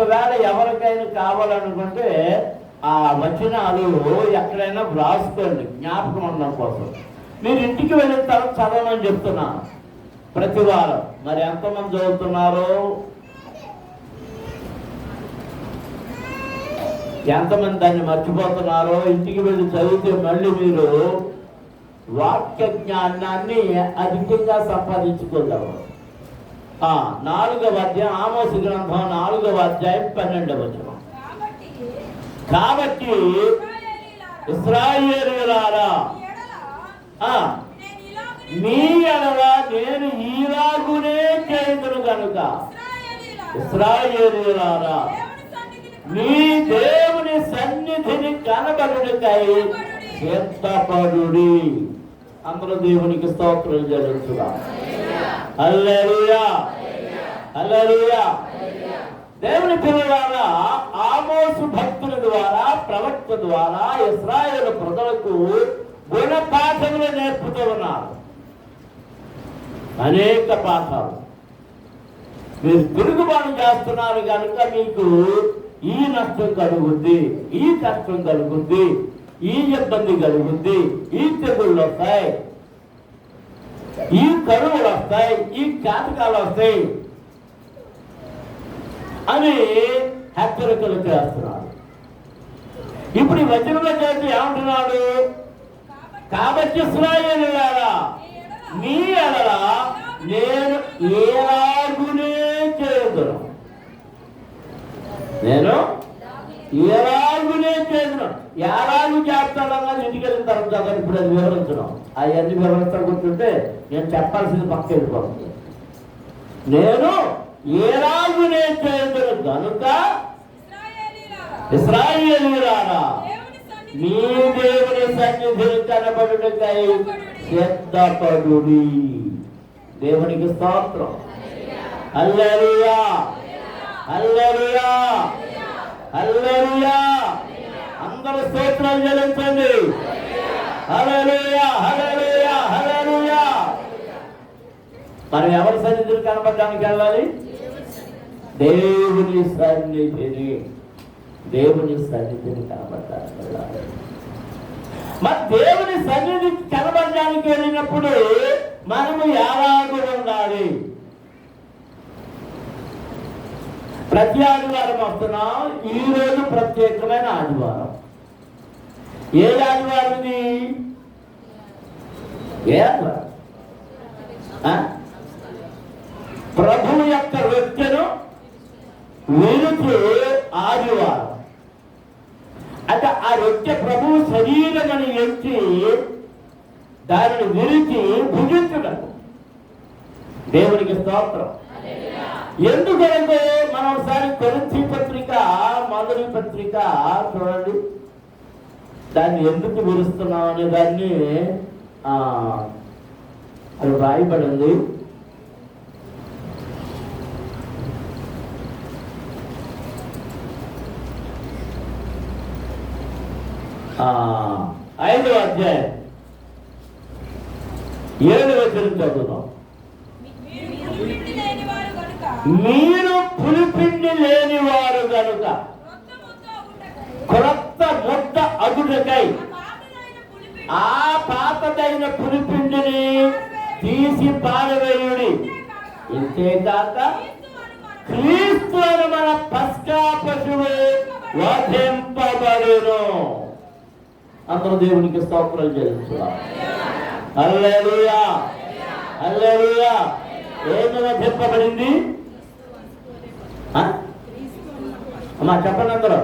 ఒకవేళ ఎవరికైనా కావాలనుకుంటే ఆ వచనాలు ఎక్కడైనా వ్రాసుకోండి, జ్ఞాపకం ఉండడం కోసం. మీరు ఇంటికి వెళ్ళిన తర్వాత చదవమని చెప్తున్నాను ప్రతి వారం. మరి ఎంతమంది చదువుతున్నారో, ఎంతమంది దాన్ని మర్చిపోతున్నారో, ఇంటికి వెళ్ళి చదివితే మళ్ళీ మీరు వాక్య జ్ఞానాన్ని అధికంగా సంపాదించుకోగలరు. 4వ అధ్యాయం, ఆమోసు గ్రంథం 4వ అధ్యాయం 12వ వచనం. కాబట్టి ఇశ్రాయేలీయులారా, మీ ఎడల నేను ఈలాగునే చేయుదును గనుక ఇశ్రాయేలీయులారా, మీ దేవుని సన్నిధిని కనబడుటకై సిద్ధపడుడి. అందరూ దేవునికి స్తోత్రం చెల్లించుగా. హల్లెలూయా, హల్లెలూయా. దేవుని పిల్లలారా, ఆమోసు భక్తుల ద్వారా, ప్రవక్త ద్వారా ఇశ్రాయేలు ప్రజలకు గుణపాఠములు నేర్పుతూ ఉన్నారు. అనేక పాఠాలు. మీరు తిరుగుబాటు చేస్తున్నారు కనుక మీకు ఈ నష్టం కలుగుద్ది, ఈ కష్టం కలుగుద్ది, ఈ ఇబ్బంది కలుగుద్ది, ఈ తెగుళ్ళు వస్తాయి, ఈ కరువులు వస్తాయి, ఈ కాటకాలు వస్తాయి అని హెచ్చరికలు చేస్తున్నాడు. ఇప్పుడు ఈ వచనంలో చేసి ఏమంటున్నాడు? కాబట్టి ఇశ్రాయేలీయులారా, మీ ఎడల నేను ఎలాగునే చేయుదును, నేను ఎలాగునే చేయుదును. ఎలాగు చేస్తాడన్నది ఇంటికి వెళ్ళిన తర్వాత ఇప్పుడు అది వివరించడం, అవన్నీ వివరిస్తాను కూర్చుంటే నేను చెప్పాల్సింది పక్క వెళ్ళిపోతుంది. నేను ఎలాగునే చేయుదును గనుక ఇశ్రాయేలీయులారా, మీ దేవుని సన్నిధిని కనబడుటకై సిద్ధపడుడి. దేవునికి స్తోత్రం. హల్లెలూయా, హల్లెలూయా, హల్లెలూయా. అందరూ స్తోత్రాలు చెల్లించండి. హల్లెలూయా, హల్లెలూయా, హల్లెలూయా. మనం ఎవరి సన్నిధిని కనబడడానికి వెళ్ళాలి? దేవుని సన్నిధిని, దేవుని సన్నిధిని కనబడడానికి వెళ్ళాలి. మరి దేవుని సన్నిధికి కనబడడానికి వెళ్ళినప్పుడు మనము ఎలాగూ ఉండాలి? ప్రతి ఆదివారం వస్తున్నాం. ఈ రోజు ప్రత్యేకమైన ఆదివారం. ఏ ఆదివారం ఇది? ఏ ఆదివారం? ప్రభువు యొక్క రొట్టెను విరుచు ఆదివారం. అంటే ఆ రొట్టె ప్రభువు శరీరం అని ఎంచి దానిని విరిచి భుజించుటకు. దేవునికి స్తోత్రం. ఎందుకంటే మనం ఒకసారి కొరింథీ పత్రిక, మొదటి పత్రిక చూడండి, దాన్ని ఎందుకు విరుస్తున్నాం అనే దాన్ని అది రాయబడింది. ఐదవ అధ్యాయం 7వ వచనం చదువుతాం. మీరు పులిపిండి లేని వారు కనుక క్రొత్త ముద్ద అగుటకై ఆ పాతదైన పులిపిండిని తీసి పారవేయుడి. ఇంతేకాక క్రీస్తు అని మన పస్కా పశువు వధింపబడును. అందరూ దేవునికి స్తోత్రాలు చెల్లించుదాం. హల్లెలూయా, హల్లెలూయా. ఏమి వధింపబడింది? అమ్మా చెప్పండి అందరూ.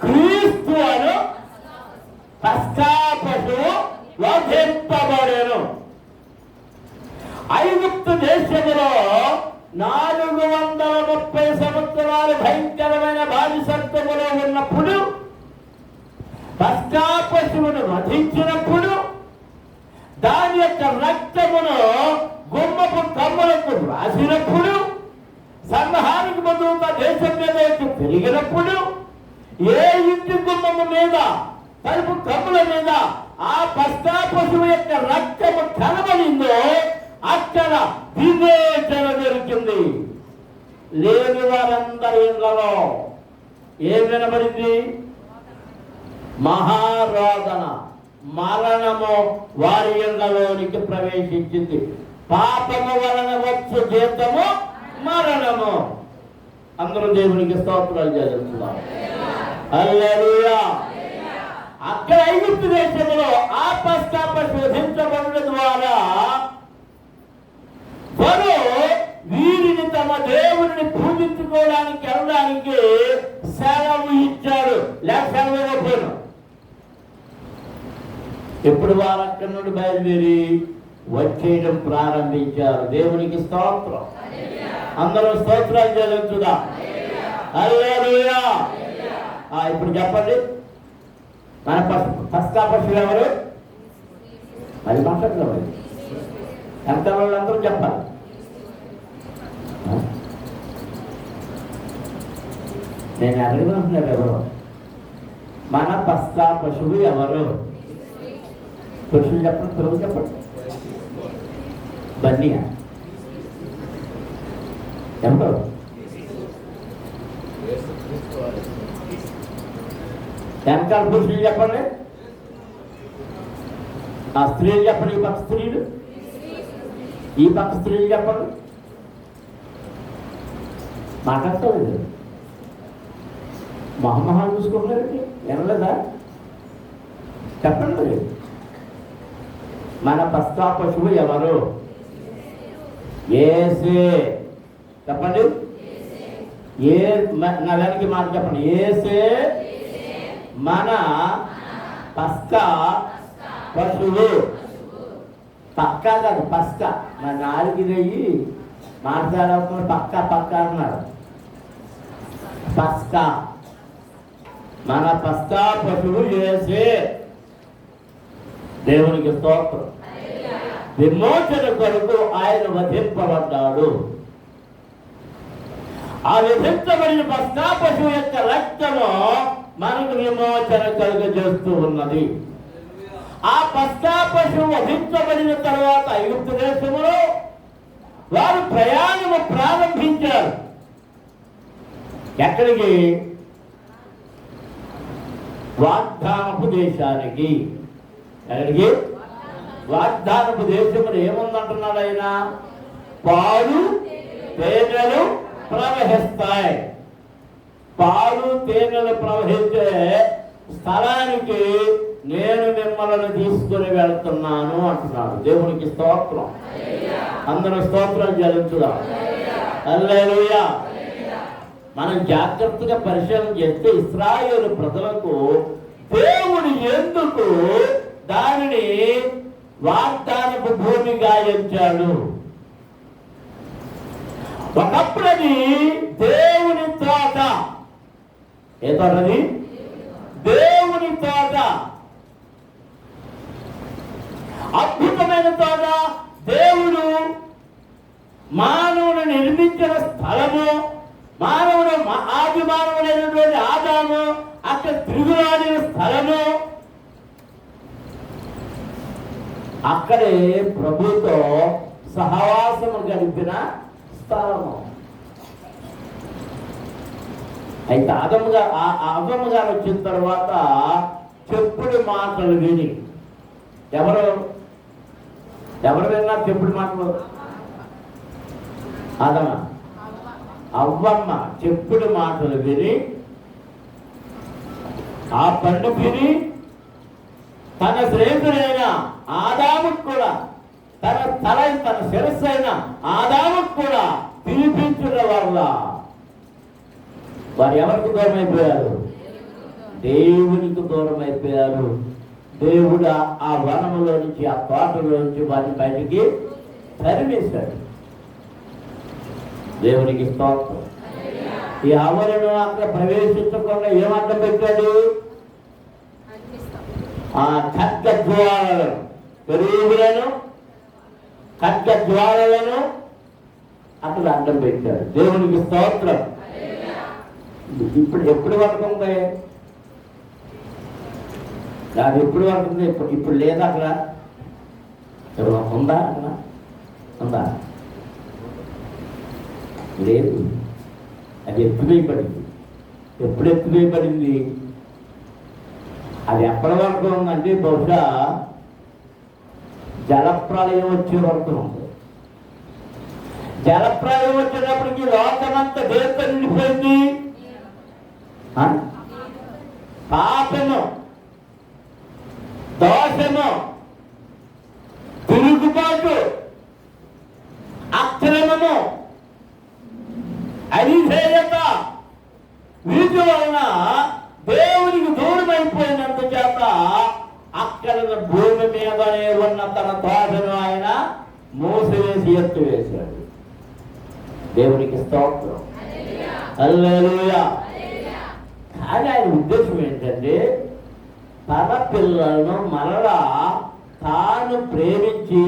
క్రీస్తు అను పస్కా పశువు వధింపబడెను. ఐగుప్తు దేశములో 430 సంవత్సరాలు భయంకరమైన బానిసత్వములో ఉన్నప్పుడు, పస్కా పశువును వధించినప్పుడు దాని యొక్క రక్తమును గుమ్మపు కమ్ములకు రాసినప్పుడు, సంహానికి బదులుగా దేశం మీద పెరిగినప్పుడు, ఏ ఇంటి గుమ్మము మీద, తలుపు కమ్ముల మీద ఆ పస్కా పశువు యొక్క రక్తము కనబడిందో అక్కడ విమోచన దొరికింది. లేని వారందరి ఇళ్లలో ఏం వినబడింది? మహారోదన, మరణము వారి ఇళ్లలోనికి ప్రవేశించింది. పాపము వలన వచ్చు జీతము మరణము. అందరూ దేవునికి స్తోత్రాలు చెల్లిస్తున్నాం. హల్లెలూయా. అక్కడ ఐగుప్తు దేశంలో ఆ పశ్చాత్తాప శోధించబడుట ద్వారా ఫరో వీరిని తమ దేవుడిని పూజించుకోవడానికి వెళ్ళడానికి సెలవు ఇచ్చాడు. లేక సెలవు ఇవ్వకపోయాడు. ఎప్పుడు వారు అక్కడి నుండి బయలుదేరి వచ్చేయడం ప్రారంభించారు. దేవునికి స్తోత్రం. అందరూ స్తోత్రాలు చెల్లించుదాం. హల్లెలూయా. ఇప్పుడు చెప్పండి, మన పస్కా పశువు ఎవరు? అది మాట్లాడలేదు. ఎంత వాళ్ళందరూ చెప్పాలి. నేను అడగనుంటున్నాను, ఎవరు మన పస్కా పశువు ఎవరు? పురుషులు చెప్పండి, పిల్లలు చెప్పండి. బన్నీయా ఎవరు? వెనకాల పురుషులు చెప్పండి, ఆ స్త్రీలు చెప్పండి. ఈ పక్క స్త్రీలు, ఈ పక్క స్త్రీలు చెప్పండి. మాట్లాడతాడు. మహమ్మహాలు చూసుకుంటారండి, వినలేదా? చెప్పండి. మన పస్కా పశువు ఎవరు? యేసే. చెప్పండి. నా వెనక్కి మాట చెప్పండి. యేసే మన పస్కా పశువు. పక్కా కాదు, పస్కా. మన నాలుగుదయ్యి మాట్లాడుతున్నారు. పక్కా పక్కా అన్నారు. పస్కా, మన పస్కా పశువు యేసే. దేవునికి స్తోత్రం. విమోచన కొరకు ఆయన వధింపబడ్డాడు. ఆ విధించబడిన పస్కా పశువు యొక్క రక్తము మనకు విమోచన కలుగజేస్తూ ఉన్నది. ఆ పస్కా పశువు వధించబడిన తర్వాత ఐగుప్తు దేశంలో వారు ప్రయాణము ప్రారంభించారు. ఎక్కడికి? వాగ్దానపు దేశానికి. ఎక్కడికి? వాగ్దానపు దేశంలో ఏముందంటున్నాడు ఆయన? పాలు తేనెలు ప్రవహిస్తాయి. పాలు తేనెలు ప్రవహించే స్థలానికి నేను మిమ్మల్ని తీసుకుని వెళ్తున్నాను అంటున్నాడు. దేవునికి స్తోత్రం. అందరూ స్తోత్రాలు చెల్లించుదాం. హల్లెలూయా. మనం జాగ్రత్తగా పరిశీలన చేస్తే ఇశ్రాయేలు ప్రజలకు దేవుడు ఎందుకు దానిని వాగ్దానపు భూమిగా ఎంచాడు? ఒకప్పుడు అది దేవుని తోట. ఏ తోటది? దేవుని తోట. అద్భుతమైన తోట. దేవుడు మానవుడు నిర్మించిన స్థలము. మానవుడు ఆది మానవుడైనటువంటి ఆదాము అక్కడ తిరుగులాడిన స్థలము. అక్కడే ప్రభుతో సహవాసము గడిపిన స్థలము. అయితే ఆదము గారు వచ్చిన తర్వాత చెప్పుడు మాటలు విని, ఎవరు విన్నారు చెప్పుడు మాటలు? ఆదమ, అవ్వమ్మ చెప్పుడు మాటలు విని ఆ పండు విని తన స్నేహితుడైన ఆదాముకు కూడా, తన శిరస్సు అయిన ఆదాముకు కూడా పిలిపించడం వల్ల వారు ఎవరికి దూరం అయిపోయారు? దేవునికి దూరం అయిపోయారు. దేవుడు ఆ వనములో నుంచి, ఆ తోటలో నుంచి వారిని బయటికి తరిమేశాడు. దేవునికి స్తోత్రం. ఈ అమరును అక్కడ ప్రవేశించకుండా ఏమర్థం పెట్టాడు? ఆ ఖడ్గజ్వాలను, పెరుగులను, ఖడ్గజ్వాలను అక్కడ అడ్డం పెట్టాడు. దేవునికి స్తోత్రం. ఇప్పుడు ఎప్పుడు వరకు ఉంది? అది ఎప్పుడు వరకు ఉంది? ఇప్పుడు లేదా అక్కడ? ఉందా? అక్కడ ఉందా? లేదు. అది ఎత్తువేయబడింది. ఎప్పుడు ఎత్తువేయబడింది? అది ఎప్పటి వరకు ఉందంటే బహుశా జలప్రళయం వచ్చే వరకు ఉంది. జలప్రళయం వచ్చేటప్పటికి లోకమంతా దేంతో నిండిపోయింది? పాపము, దోషము, తిరుగుబాటు, అక్రమము, అవిధేయత, వీటి వలన దేవునికి దూరం అయిపోయినంత చేత అక్కడ భూమి మీదనే ఉన్న తన తోటను ఆయన మూసివేసి ఎత్తివేశాడు. దేవునికి స్తోత్రం, హల్లెలూయా. కానీ ఆయన ఉద్దేశం ఏంటంటే తన పిల్లలను మరలా తాను ప్రేమించి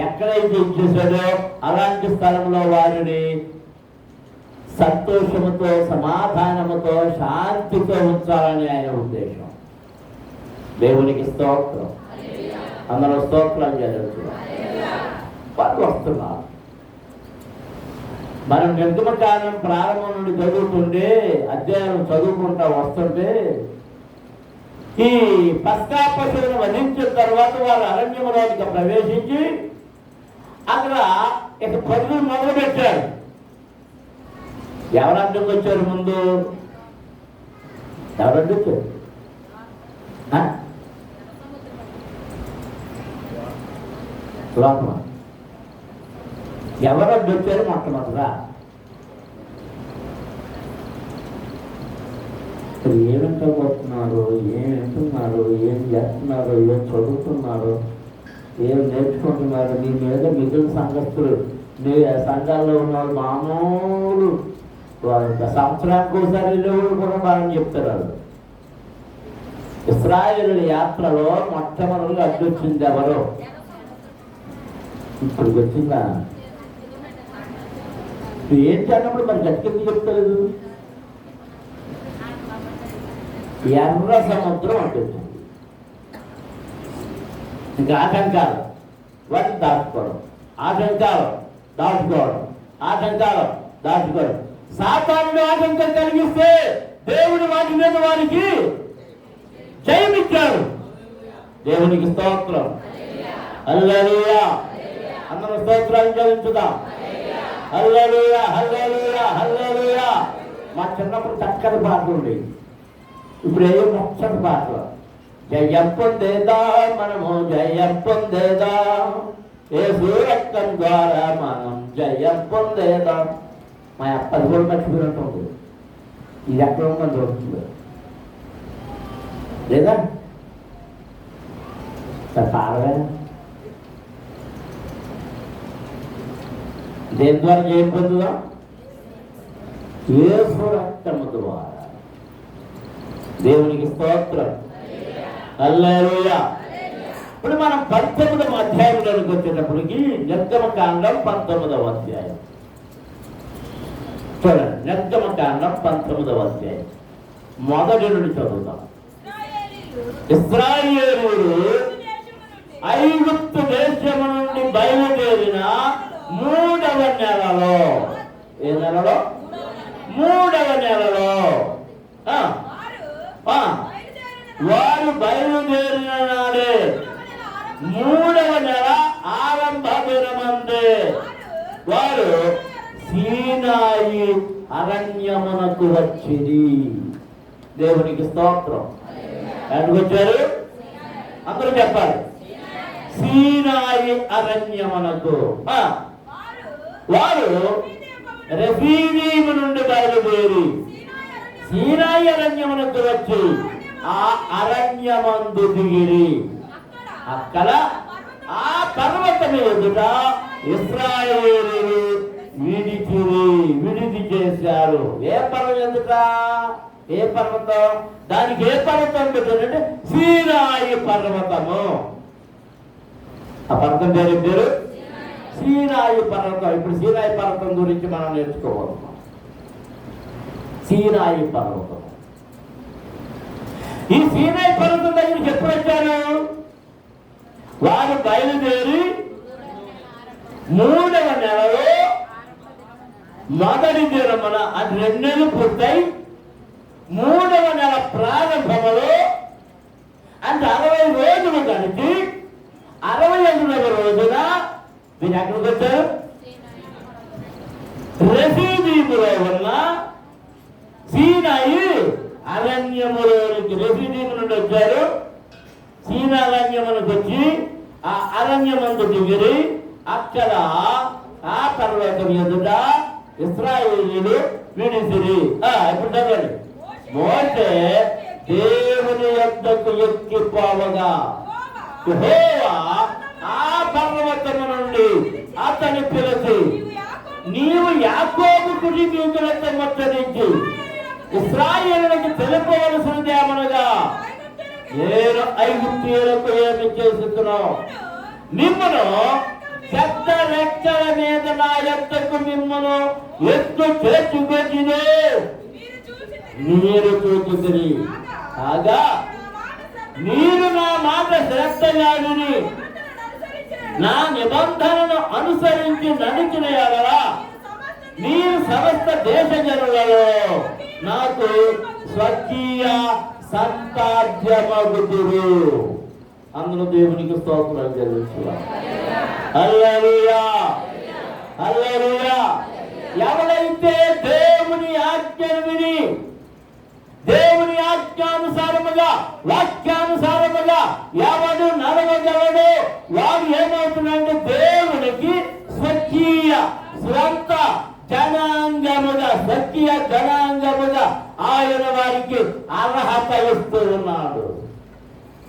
ఎక్కడైతే ఇచ్చేసాడో అలాంటి స్థలంలో వారిని సంతోషముతో, సమాధానముతో, శాంతితో ఉంచాలని ఆయన ఉద్దేశం. దేవునికి స్తోత్రం. అందరూ స్తోత్రం జరుగుతున్నారు. వాళ్ళు వస్తున్నారు. మనం నిర్గమకాండం ప్రారంభం నుండి చదువుతుంటే, అధ్యాయం చదువుకుంటా వస్తుంటే, ఈ పస్కా పశువును వధించిన తర్వాత వారు అరణ్యంలోకి ప్రవేశించి అక్కడ ఇక పరుగులు మొదలు పెట్టారు. ఎవరు అడ్డంకి వచ్చారు? ముందు ఎవరు అడ్డొచ్చారు? లోపల ఎవరు అడ్డొచ్చారు? మొట్టమొదటిగా ఏమింటబోతున్నారు, ఏం వింటున్నారు, ఏం చేస్తున్నారు, ఏం చదువుతున్నారు, ఏం నేర్చుకుంటున్నారు? నీ మీద మిగిలిన సంఘస్థులు, నీ సంఘాల్లో ఉన్న వాళ్ళు మామూలు సంవత్సరానికి ఒకసారి వెళ్ళేవాళ్ళు కూడా బాగా చెప్తున్నారు. ఇశ్రాయేలు యాత్రలో మొట్టమొదటిగా అడ్డొచ్చింది ఎవరు? ఇప్పటికి వచ్చిందా? ఏంటి అన్నప్పుడు మరి గట్టికెళ్ళి చెప్తలేదు. ఎర్ర సముద్రం అడ్డొచ్చింది. ఇంకా ఆటంకాలు, వాటిని దాచుకోవడం, ఆటంకాలు దాచుకోవడం, ఆటంకాలు దాచుకోవడం. సాతానుడు ఆటంకం కలిగిస్తే దేవుడు వాటి మీద వారికి జయమిచ్చాడు. దేవునికి స్తోత్రం, హల్లెలూయా. అందరూ స్తోత్రాలు చెల్లించుదాం. హల్లెలూయా, హల్లెలూయా, హల్లెలూయా. మా చిన్నప్పుడు చక్కని పాట ఉండేది. ఇప్పుడు ఏదో ముచ్చటి పాటలు. జయం పొందేదా మనము, జయం పొందేదా, యేసు రక్తం ద్వారా మనం జయం పొందేదా. మా అప్పది కూడా మర్చిపోయినట్టుంది. ఇది ఎక్కడ ఉందని దొరుకుతుంది లేదా? పాడవే. దేని ద్వారా జయం పొందుదాం? యేసు రక్తము ద్వారా. దేవునికి స్తోత్రం, హల్లెలూయా. ఇప్పుడు మనం 19వ అధ్యాయంలోకి వచ్చేటప్పటికి నిర్గమకాండం 19వ అధ్యాయం చూడండి. నిర్గమకాండం 19వ అధ్యాయం మొదటి నుండి చదువుతాం. ఇశ్రాయేలీయులు ఐగుప్తు దేశము నుండి బయలుదేరిన 3వ నెలలో, ఏ నెలలో? 3వ నెలలో వారు బయలుదేరిన నాడే 3వ నెల ఆరంభ దినమందే వారు సీనాయి అరణ్యమునకు వచ్చింది. దేవునికి స్తోత్రం. ఎందుకు వచ్చారు? అందరూ చెప్పాలి. సీనాయి అరణ్యమునకు. వారు రెఫీదీము నుండి బయలుదేరి సీనాయి అరణ్యమునకు వచ్చి ఆ అరణ్యమందు దిగిరి. అక్కడ ఆ పర్వతం ఎదుట ఇశ్రాయేలీయులు విడిది చేశారు. ఏ పర్వతం ఎదుట? ఏ పర్వతం? దానికి ఏ పర్వతం పెట్టారంటే సీనాయి పర్వతము. ఆ పర్వతం పేరు సీనాయి పర్వతం. ఇప్పుడు సీనాయి పర్వతం గురించి మనం నేర్చుకోబోతున్నాం. సీనాయి పర్వతం. ఈ సీనాయి పర్వతం దగ్గరికి ఎప్పుడు వచ్చారు? వారు బయలుదేరి 3వ నెలలో మొదటి దినమున అది 2 నెలలు పూర్తయి 3వ నెల ప్రారంభములో అంటే 60 రోజులు కలిసి 68వ రోజున మీరు ఎక్కడికి వచ్చారు? రెఫీదీములో ఉన్న సీనాయి అరణ్యములోనికి రెఫీదీము నుండి వచ్చారు. సీనా అరణ్యములకు వచ్చి ఆ అరణ్యమందు దిగిరి అక్కడ ఆ తర్వాత ఎదుట ఇశ్రాయేలీయులు విడిసిరి. ఇప్పుడు చదవండి. మోషే దేవుని యొద్దకు ఎక్కిపోవగా యెహోవా ఆ పర్వతము నుండి అతని పిలిచి, నీవు యాకోబు కుటుంబీకులతో ముచ్చరించి ఇశ్రాయేలులకు తెలుపవలసినదేమనగా, నేను ఐగుప్తీయులకు ఏమి చేస్తున్నావు? మిమ్మను పెద్ద రెక్కల మీద నా యొద్దకు మిమ్మను ఎత్తు చేర్చుకొచ్చినే మీరు చూచుకుని కాగా మీరు నా మాట శ్రద్ధగా విని నా నిబంధనను అనుసరించి నడిచిన ఎడల మీరు సమస్త దేశ జనులలో నాకు స్వకీయ సంతాధ్యమగుదురు. అందులో దేవునికి స్తోత్రం చెల్లించుదాం. హల్లెలూయా, హల్లెలూయా. ఎవరైతే దేవుని ఆజ్ఞను విని దేవుని ఆజ్ఞానుసారముగా వాక్యానుసారముగా ఎవడు నడవగలడు వాడు ఏమవుతుందంటే దేవునికి స్వకీయ స్వంత జనాంగముగా స్వకీయ జనాంగముగా ఆయన వారికి అర్హత ఇస్తూ ఉన్నాడు.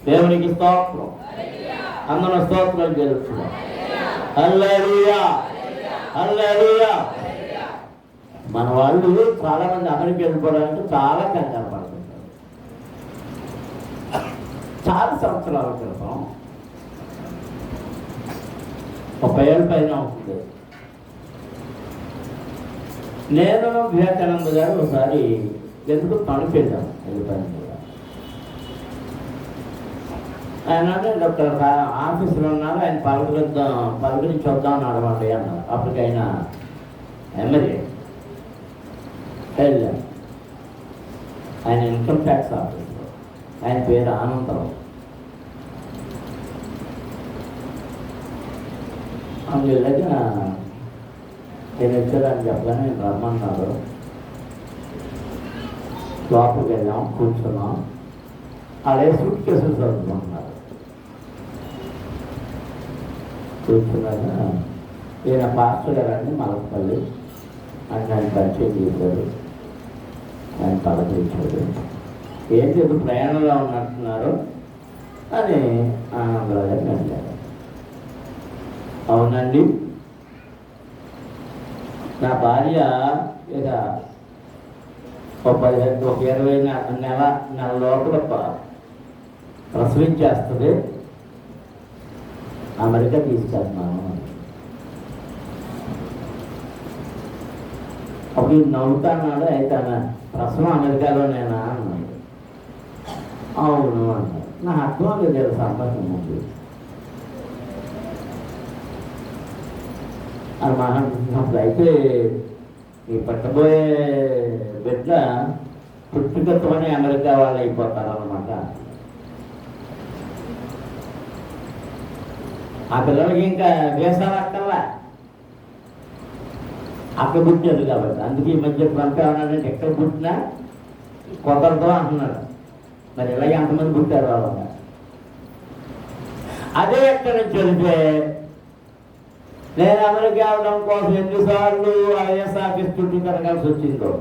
దేవునికి స్తోత్రం. అందరూ స్తోత్రం చేస్తున్నాం. హల్లెలూయా, హల్లెలూయా. మన వాళ్ళు చాలా మంది అమెరికా వెళ్ళిపోవడానికి చాలా కంగారు పడుతుంటారు. చాలా సంవత్సరాల క్రితం 30 ఏళ్ళ పైన ఉంటుంది. నేను వివేకానంద గారు ఒకసారి ఎందుకు తణుకు వెళ్ళాను. వెళ్ళిపోయాను కూడా ఆయన డాక్టర్ ఆఫీసులో ఉన్నారు. ఆయన పలకరించి వద్దాం అన్నమాట అన్నారు. అప్పటికైనా ఎమ్మెల్యే వెళ్ళాను. ఆయన ఇన్కమ్ ట్యాక్స్ ఆఫీసర్. ఆయన పేరు ఆనందరావు. అందువల్ల నేను వచ్చారని చెప్పగానే నేను రమ్మన్నారు. లోపలికి వెళ్ళాం, కూర్చున్నాం. అలాగే సూట్ కేసులు చదువుకుంటున్నారు. కూర్చున్నాక ఈయన పాస్టర్ గారండి మలకపల్లి అని ఆయన పరిచయం చేశారు. ఆయన పలకరించాడు. ఏంటి ఎప్పుడు ప్రయాణంలో ఉన్నట్టున్నారు అని ఆనందరావు గారిని అడిగారు. అవునండి, నా భార్య ఇక ఒక 20 నెల లోపల ప్రసవించేస్తుంది. అమెరికా తీసుకెళ్తున్నాను. అప్పుడు నవ్వుతాన్నాడు. అయితే ప్రసవం అమెరికాలోనేనా అన్నాడు. అవును అన్నాడు. నా అర్థం లేదు సంపర్కం ఉంది అని మాట్లాడుతున్నప్పుడు అయితే ఈ పట్టబోయే బిడ్డ పుట్టుకతోనే అమెరికా వాళ్ళు అయిపోతారు అన్నమాట. ఆ పిల్లలకి ఇంకా వేసాలు అక్కర్లా, అక్కడ పుట్టారు కాబట్టి. అందుకే ఈ మధ్య ట్రంప్ ఏమన్నాడంటే ఎక్కడ పుట్టినా కొత్తలతో అంటున్నాడు. మరి ఇలాగే అంతమంది పుట్టారు వాళ్ళ. అదే ఎక్కడి నుంచి వెళ్తే నేను అమెరికా వెళ్ళడం కోసం ఎన్నిసార్లు ఐఎస్ ఆఫీస్ చుట్టూ తిరగాల్సి వచ్చిందో.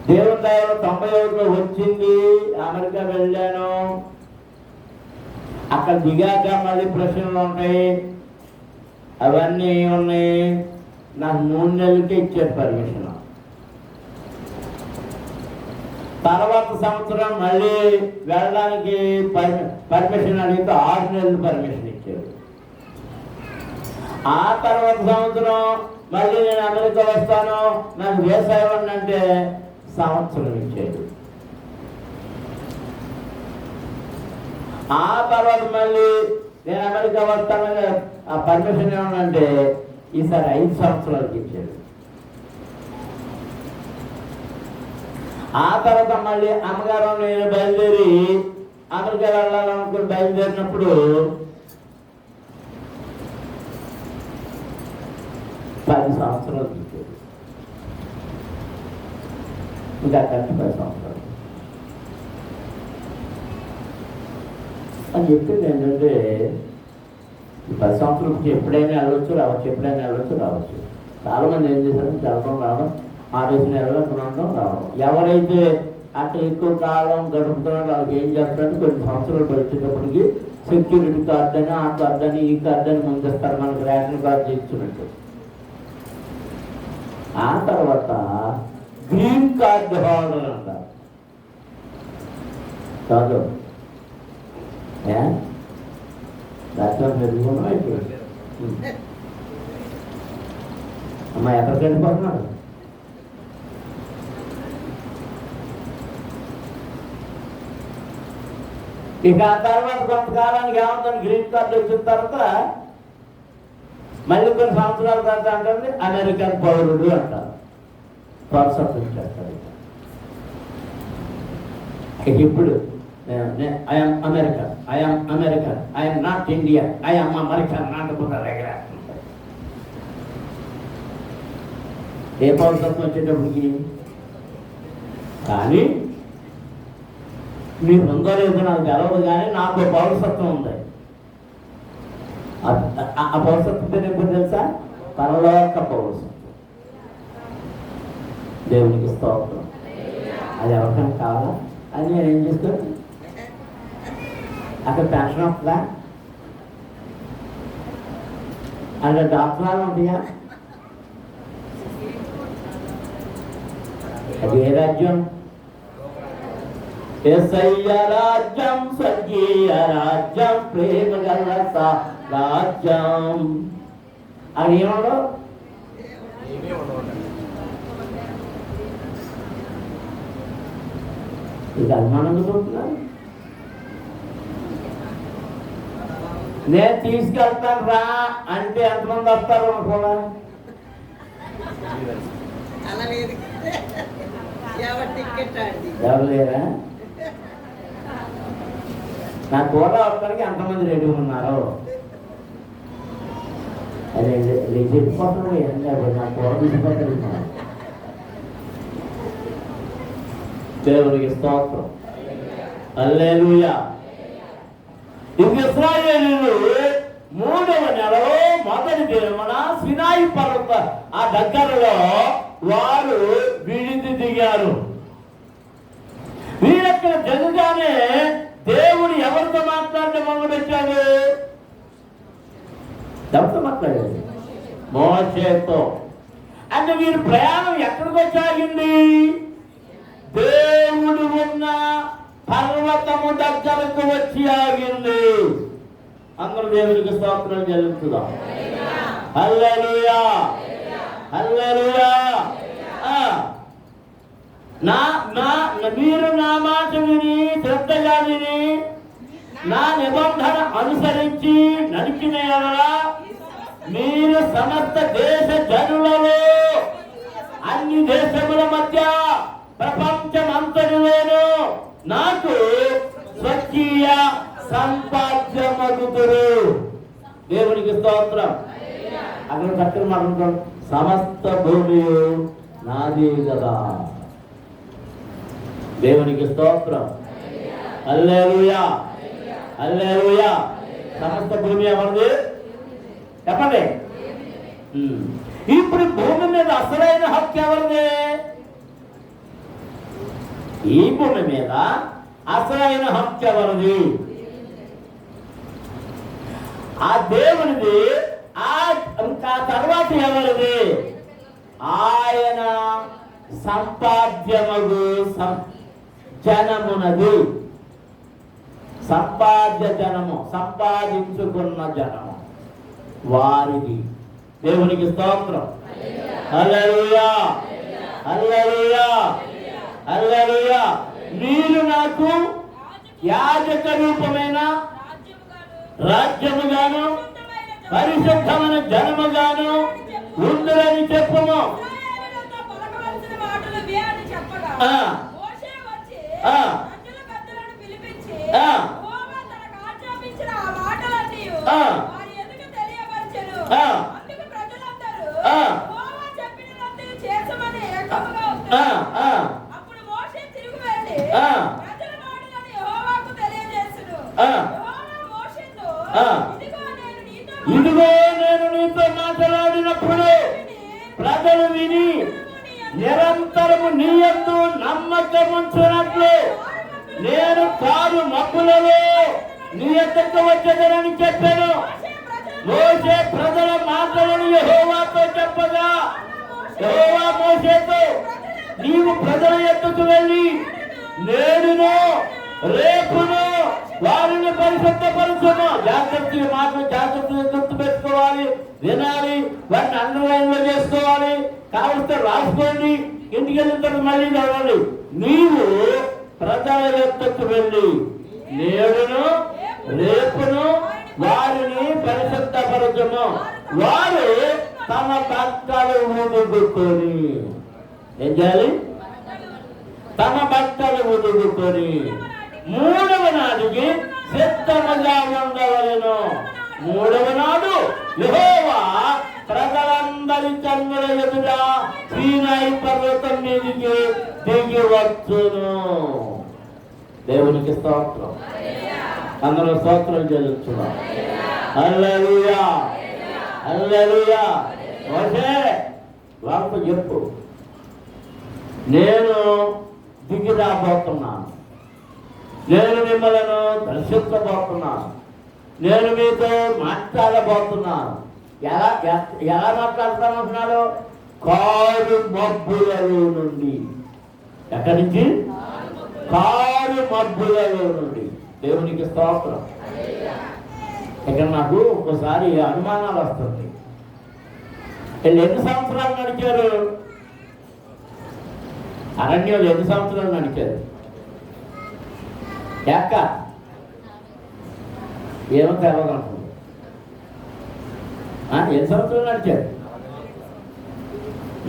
దేవుని దయలో 91లో వచ్చింది. అమెరికా వెళ్ళాను. అక్కడ దిగాక మళ్ళీ ప్రశ్నలు ఉంటాయి, అవన్నీ ఉన్నాయి. నాకు 3 నెలలకే ఇచ్చారు పర్మిషన్. తర్వాత సంవత్సరం మళ్ళీ వెళ్ళడానికి పర్మిషన్ అడిగితే 6 నెలలు పర్మిషన్ ఇచ్చారు. ఆ తర్వాత సంవత్సరం మళ్ళీ నేను అమెరికా వస్తాను, నాకు వీసా ఇవ్వండి అంటే సంవత్సరం ఇచ్చాడు. ఆ తర్వాత మళ్ళీ నేను అమెరికా వస్తానని ఆ పర్మిషన్ ఏమనంటే ఈసారి 5 సంవత్సరాలకి ఇచ్చాడు. ఆ తర్వాత మళ్ళీ అమ్మగారు నేను బయలుదేరి అమెరికా వెళ్ళాలనుకుని బయలుదేరినప్పుడు 10 సంవత్సరాలు చూసేది. ఇంకా కంటే 10 సంవత్సరాలు అని చెప్పింది ఏంటంటే 10 సంవత్సరాలకి ఎప్పుడైనా వెళ్ళవచ్చు రావచ్చు. చాలామంది ఏం చేశారు, చదవడం రావడం, 6 నెలలు అక్కడ ఉండడం రావడం. ఎవరైతే అక్కడ ఎక్కువ కాలం గడుపుతున్నారో వాళ్ళకి ఏం చేస్తారంటే కొన్ని సంవత్సరాలు వచ్చేటప్పటికి సెక్యూరిటీ కార్డు అని, ఆ కార్డు అని, ఈ కార్డు అని ముందేస్తారు, మనకు రేషన్ కార్డు ఇచ్చినట్టు. ఆ తర్వాత గ్రీన్ కార్డు హోల్డర్ అంటారు. కాదు పెరుగుకున్నా అయిపోయింది. అమ్మా ఎక్కడికి వెళ్ళిపోతున్నాడు? ఇక ఆ తర్వాత కొంతకాలానికి ఏమవుతుంది, గ్రీన్ కార్డు వచ్చిన తర్వాత మళ్ళీ కొన్ని సంవత్సరాల తర్వాత అంటే అమెరికన్ పౌరుడు అంటారు, పౌరసత్వం చేస్తారు. ఇప్పుడు I'm American, I'm not Indian, I'm American నాటుకున్న దగ్గర ఏ పౌరసత్వం వచ్చేటప్పటికి. కానీ మీరు ఉందో లేదో నాకు తెలవదు, కానీ నాకు పౌరసత్వం ఉంది. ఆ పౌరసత్వం పేరు ఎప్పుడు తెలుసా? పరలోక పౌరసత్వం. దేవునికి స్తోత్రం. అది ఎవరికైనా కావాలా? అది నేను ఏం చేస్తాను, అక్కడ పెన్షన్ వస్తుందా, అక్కడ డాక్టరాలు ఉంటాయా? అది ఏ రాజ్యం? యేసయ్య రాజ్యం, స్వర్గీయ రాజ్యం, ప్రేమ గల రాజ్యం. అది ఏమన్నా ఇది అనుమానంగా చూస్తున్నారు. నేను తీసుకెళ్తాను రా అంటే ఎంతమంది వస్తారు అనుకోవా? ఎవరు లేరా? నా కూర వస్తానికి ఎంతమంది రెడీ ఉన్నారు? అదే చెప్పిపోతున్నాడు. నా కూర తీసుకుంటాను. దేవునికి స్తోత్రం. హల్లెలూయా. ఇశ్రాయేలీయులు 3వ నెలలో మొదటి దినమున సినాయి పర్వత ఆ దగ్గరలో వారు విడిది దిగారు. వీరక్కడ జరగానే దేవుడు ఎవరితో మాట్లాడడం మొదలుపెట్టాడు? ఎవరితో మాట్లాడాడు? మోషేతో. అంటే వీరు ప్రయాణం ఎక్కడికి వచ్చాగింది? దేవుడు ఉన్న పర్వతము దగ్గరకు వచ్చి ఆగింది. అందరూ దేవునికి స్తోత్రం చెల్లించుదాం. హల్లెలూయా, హల్లెలూయా. మీరు నా మాట విని శ్రద్ధగా విని నా నిబంధన అనుసరించి నడిచిన ఎవరా మీరు సమస్త దేశ జనులలో అన్ని దేశముల మధ్య ప్రపంచమంతటిలోనూ నాకు స్వకీయ సంపాద్యమగుదురు. దేవునికి స్తోత్రం. అక్కడ చక్కని మాట, సమస్త భూమి నాది కదా. దేవునికి స్తోత్రం. హల్లెలూయా, హల్లెలూయా. సమస్త భూమి ఎవరిది చెప్పండి. ఇప్పుడు భూమి మీద అసలైన హక్కు ఎవరిది? ఈ భూమి మీద అసలైన హక్కు ఎవరిది? ఆ దేవునిది. ఆ తర్వాత ఎవరిది? ఆయన సంపాద్యమగు జనమునది. సంపాద్య జనము, సంపాదించుకున్న జనము వారిది. దేవునికి స్తోత్రం. హల్లెలూయా, హల్లెలూయా, హల్లెలూయా. మీరు నాకు యాజక రూపమైన రాజ్యముగాను పరిశుద్ధమైన జనముగాను ఉందని చెప్పుము. ప్రజల పెద్దలను పిలిపించి యెహోవా తనకు ఆజ్ఞాపించిన ఆ మాటలన్నీ వారి ఎదుట తెలియపరిచెను. అందుకు ప్రజలందరూ యెహోవా చెప్పినదంతా చేసమని ఏకముగా ఉన్నారు. అప్పుడు మోషే తిరిగి వెళ్ళి ప్రజల మాటలను యెహోవాకు తెలియజేసెను. యెహోవా మోషేతో, ఇదిగో నేను నీతో మాట్లాడినప్పుడు ప్రజలు విని నిరంతరము నీ యందు నమ్మకం ఉంచునట్లు నేను కారు మబ్బులలో నీ యొద్దకు వచ్చేదనని చెప్పాను. మోషే ప్రజల మాటలను యెహోవాతో చెప్పగా యెహోవా మోషేతో, నీవు ప్రజల యొద్దకు వెళ్ళి నేడును రేపును వారిని పరిశుద్ధపరచును. జాగ్రత్తగా మాటలు జాగ్రత్తగా గుర్తు పెట్టుకోవాలి, వినాలి, వాటిని అండర్లైన్ లో చేసుకోవాలి. కావలిస్తే రాసుకోండి, ఇంటికి వెళ్ళిన తర్వాత మళ్ళీ చదవండి. నీవు ప్రజల యొద్దకు వెళ్ళి నేడును రేపును వారిని పరిశుద్ధపరచును. వారు తమ బట్టలు ఉదుగుకొని ఏం చేయాలి? తమ బట్టలు ఉదుగుకొని మూడవ నాటికి సిద్ధముగా ఉండవలెను. మూడవ నాడు యెహోవా ప్రజలందరి కన్నుల ఎదుట సీనాయి పర్వతం మీదికి దిగి వచ్చును. దేవునికి స్తోత్రం. అందరూ స్తోత్రం చెల్లిస్తున్నాం. హల్లెలూయా, హల్లెలూయా. మోషే వాళ్ళతో చెప్పు, నేను దిగి రాబోతున్నాను, నేను మిమ్మల్ని దర్శించబోతున్నాను, నేను మీతో మాట్లాడబోతున్నాను. ఎలా మాట్లాడతానంటున్నాడు? కారు మబ్బులలో నుండి. ఎక్కడి నుంచి? కారు మబ్బులలో నుండి. దేవునికి స్తోత్రం. ఇక్కడ నాకు ఒక్కోసారి అనుమానాలు వస్తుంది. వీళ్ళు ఎన్ని సంవత్సరాలు నడిచారు? అరణ్యంలో ఎన్ని సంవత్సరాలు నడిచారు? ఎక్క ఏమో తెలవదంటుంది. ఎన్ని సంవత్సరాలు నడిచారు?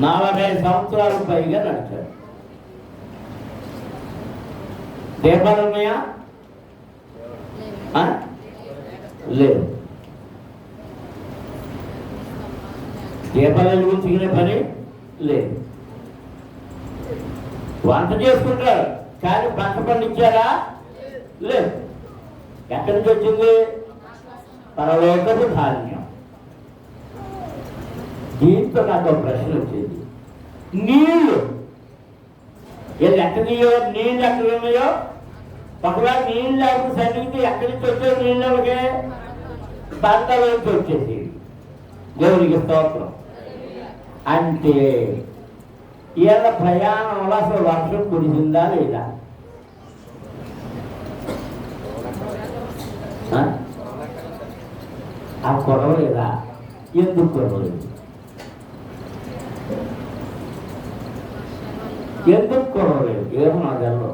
40 సంవత్సరాలు పైగా నడిచారు. దీపాలు ఉన్నాయా? లేవు. దీపాలు వెలిగించుకునే పని లేదు. వంట చేసుకుంటారు కానీ పంట పండించారా? లేదు. ఎక్కడి నుంచి వచ్చింది? పరలోకపు ధాన్యం. దీంతో నాకు ఒక ప్రశ్న వచ్చింది. నీళ్ళు వీళ్ళు ఎక్కడియో, నీళ్ళు ఎక్కడ ఉన్నాయో, ఒకవేళ నీళ్ళు లేకపోతే సన్నిగితే ఎక్కడి నుంచి వచ్చే నీళ్ళకే పంటలోంచి వచ్చేసి. దేవునికి స్తోత్రం. అంటే వీళ్ళ ప్రయాణంలో అసలు వర్షం కురిసిందా లేదా? ఆ కురవలేదా? ఎందుకు కురవలేదు? ఎందుకు కురవలేదు? ఏమో నా గల్లో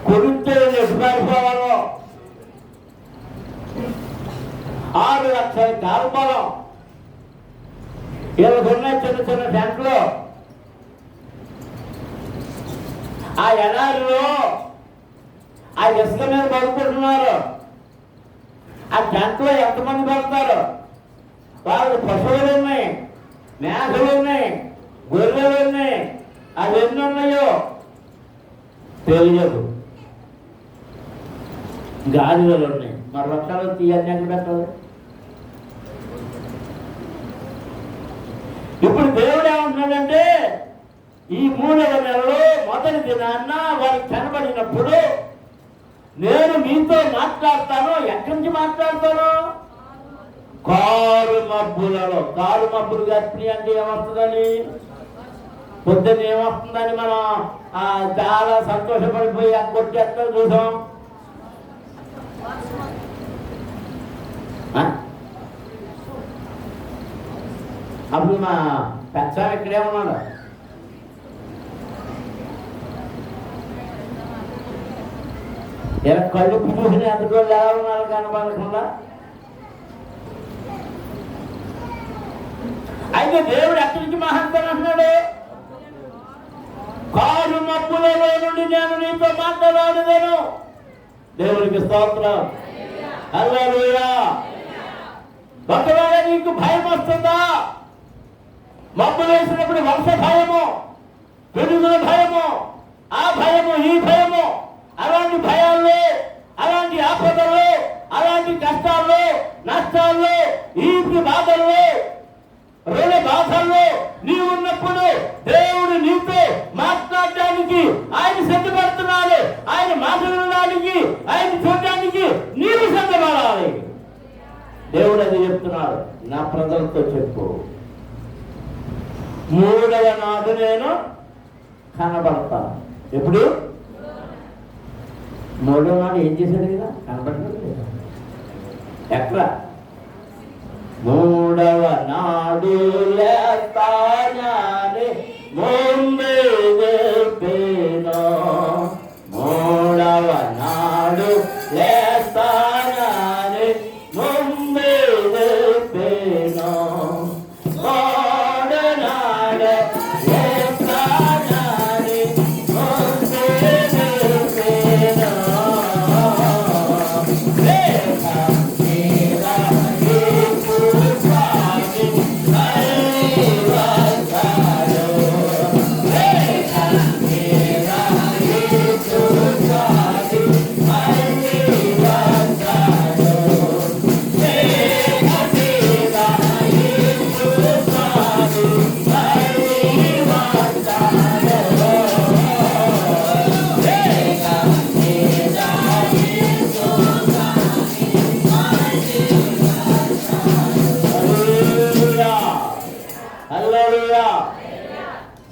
కురిస్తే ఎటు పారిపోవాలో 6 లక్షల కాల్పలం వీళ్ళకున్న చిన్న చిన్న ట్యాంకులు. ఆ ఎడారిలో ఆ ఇసుక మీద పడుకుంటున్నారు. ఆ ట్యాంకులో ఎంతమంది పడతారు? వాళ్ళకి పశువులు ఉన్నాయి, మేకలు ఉన్నాయి, గొర్రెలు ఉన్నాయి. అవి ఎన్ని ఉన్నాయో తెలియదు. గాడిదలు ఉన్నాయి. మరి రక్షాలు తీయన్ని ఎక్కడ పెట్టాలి? ఇప్పుడు దేవుడు ఏమంటున్నాడంటే, ఈ 3వ నెలలో మొదటి దినాన్న వారికి కనబడినప్పుడు నేను మీతో మాట్లాడతాను. ఎక్కడి నుంచి మాట్లాడతాను? కారు మబ్బులలో. కారు మబ్బులు గట్టి అంటే ఏమవుతుందని, పొద్దున్న ఏమవుతుందని మనం చాలా సంతోషపడిపోయి కొట్టేస్తాం చూసాం. అప్పుడు మా పెద్ద ఇక్కడే ఉన్నాడు. ఇలా కళ్ళు చూసిన ఎంతలో ఎలా ఉన్నారు కనపడకుండా. అయితే దేవుడు ఎక్కడి నుంచి మహాత్మ అంటున్నాడు? కారు కారు మబ్బులలో నుండి నేను నీతో మాట్లాడాను. దేవునికి స్తోత్రం. హల్లెలూయా. ఒకవేళ నీకు భయం వస్తుందా? మబ్బులు వేసినప్పుడు వర్ష భయము, పిడుగుల భయము, ఆ భయము, ఈ భయము, అలాంటి భయాల్లో, అలాంటి ఆపదల్లో, అలాంటి కష్టాల్లో, నష్టాల్లో, ఈ బాధల్లో, రుణ బాధల్లో నీవు ఉన్నప్పుడు దేవుడు నీతో మాట్లాడడానికి ఆయన సిద్ధపడుతున్నాడు. ఆయన మాట్లాడడానికి, ఆయన చూడడానికి నీవు సిద్ధపడాలి. దేవుడు అది చెప్తున్నాడు. నా ప్రజలతో చెప్పు, 3వ నాడు నేను కనబడతాను. ఎప్పుడు? 3వ నాడు ఏం చేశాడు కదా? కనబడలేదు. ఎక్కడ? 3వ నాడు లేస్తానని ముందే చెప్పాను. 3వ నాడు లేస్తానని ముందే చెప్పాను.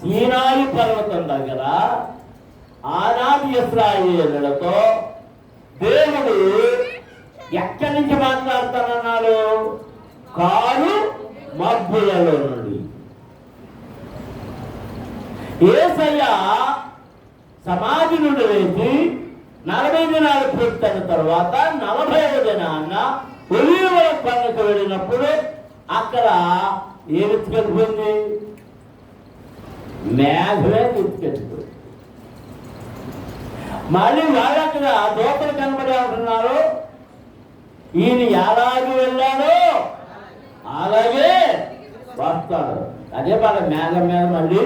సీనాయి పర్వతం దగ్గర ఆనాటి ఇశ్రాయేలులతో దేవుడు ఎక్కడి నుంచి మాట్లాడుతానన్నాడు? కారు మబ్బులలో నుండి. యేసయ్య సమాధి నుండి లేచి 40 దినాలు పూర్తయిన తర్వాత 40వ దినాన్న ఒలీవల కొండకు వెళ్ళినప్పుడు అక్కడ ఏమి ఎత్తుకెళ్ళిపోయింది? మేఘమే ఎత్తుకెళ్ళిపోయింది. మళ్ళీ వాళ్ళు అక్కడ దూతలు కనబడి ఉంటున్నారు. ఈయన ఎలాగే వెళ్ళాడో అలాగే వస్తాడు. అదే వాళ్ళ మేఘం మీద మళ్ళీ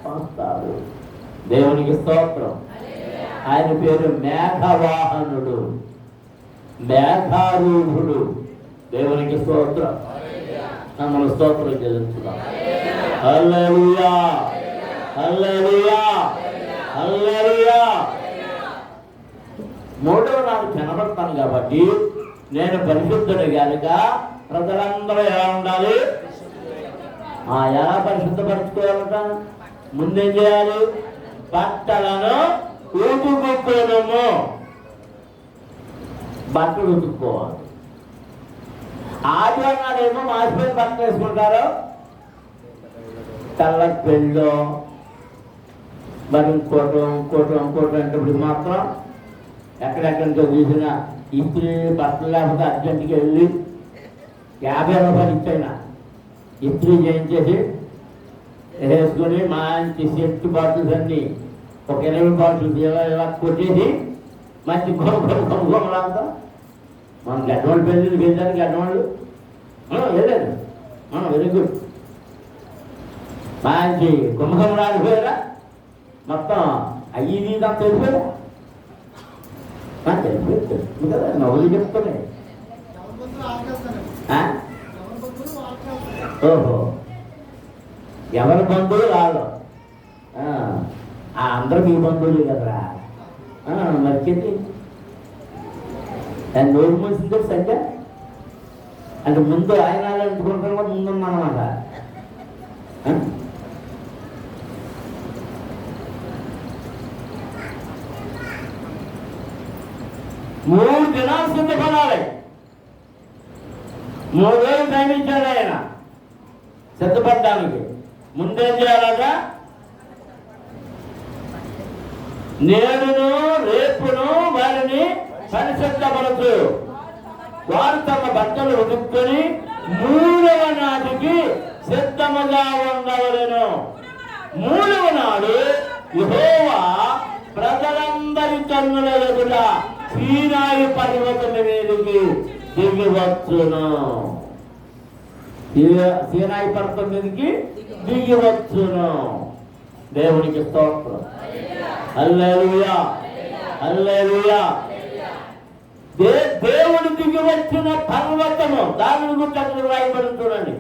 వస్తాడు. దేవునికి స్తోత్రం. ఆయన పేరు మేఘవాహనుడు, మేఘారూఢుడు. దేవునికి స్తోత్రం. మన స్తోత్రం చెల్లించుదాం. హల్లెలూయా, హల్లెలూయా, హల్లెలూయా. 3వ నాడు కనబడతాను కాబట్టి నేను పరిశుద్ధుడు కనుక ప్రజలందరూ ఎలా ఉండాలి? ఎలా పరిశుద్ధపరచుకోవాలట? ముందేం చేయాలి? బట్టలను ఉతుకుకోవడము. బట్టలు ఉతుక్కోవాలి. ఆదివారం నాడేమో మాసిపోయిన బట్టలు వేసుకుంటారు. తెల్ల పెళ్ళో మరి ఇంకోటం అంటే మాత్రం ఎక్కడెక్కడికో చూసిన ఇస్త్రీ బట్టలు లేకపోతే అర్జెంటుకి వెళ్ళి 50 రూపాయలు ఇచ్చైనా ఇస్త్రీ చేయించేసి వేసుకొని మంచి సెట్ బాటిల్స్ అన్నీ ఒక 20 బాటిల్స్ ఇలా కొట్టేసి మంచి గొమ్మలాంతా మనం గడ్డవాళ్ళు పెళ్ళి వెళ్ళాను. గడ్డవాళ్ళు వెళ్ళాను. Very good. మంచి గుమ్మగమ్మలు ఆడిపోయారా? మొత్తం అయ్యి అంతా తెలిపోయారా? తెలుస్తుంది కదా, నవ్వులు చెప్తున్నాయి. ఓహో, ఎవరి బంధువులు వాళ్ళు అందరూ మీ బంధువులు కదరా. మర్చింది నోరు మూసిందో సంఖ్య అంటే ముందు ఆయన ఎంచుకుంటాం కూడా ముందుందన్నమాట. 3 దినాలు సిద్ధపడాలి. 3 రోజులు టైం ఇచ్చాడు ఆయన సిద్ధపడడానికి. ముందేం చేయాలట? నేడును రేపును వారిని పరిశుద్ధపరచు. వారు తమ బట్టలు ఉతుక్కొని 3వ నాటికి సిద్ధముగా ఉండవలెను. 3వ నాడు యెహోవా ప్రజలందరి కన్నుల ఎదుట సీనాయి పర్వతం మీదకి దిగివచ్చును. సీనాయి పర్వతం మీదకి దిగివచ్చును. దేవునికి స్తోత్రం. హల్లెలూయా, హల్లెలూయా. దేవుడు దిగి వచ్చిన పర్వతము, దాని గురించి అక్కడ రాయబడి చూడండి.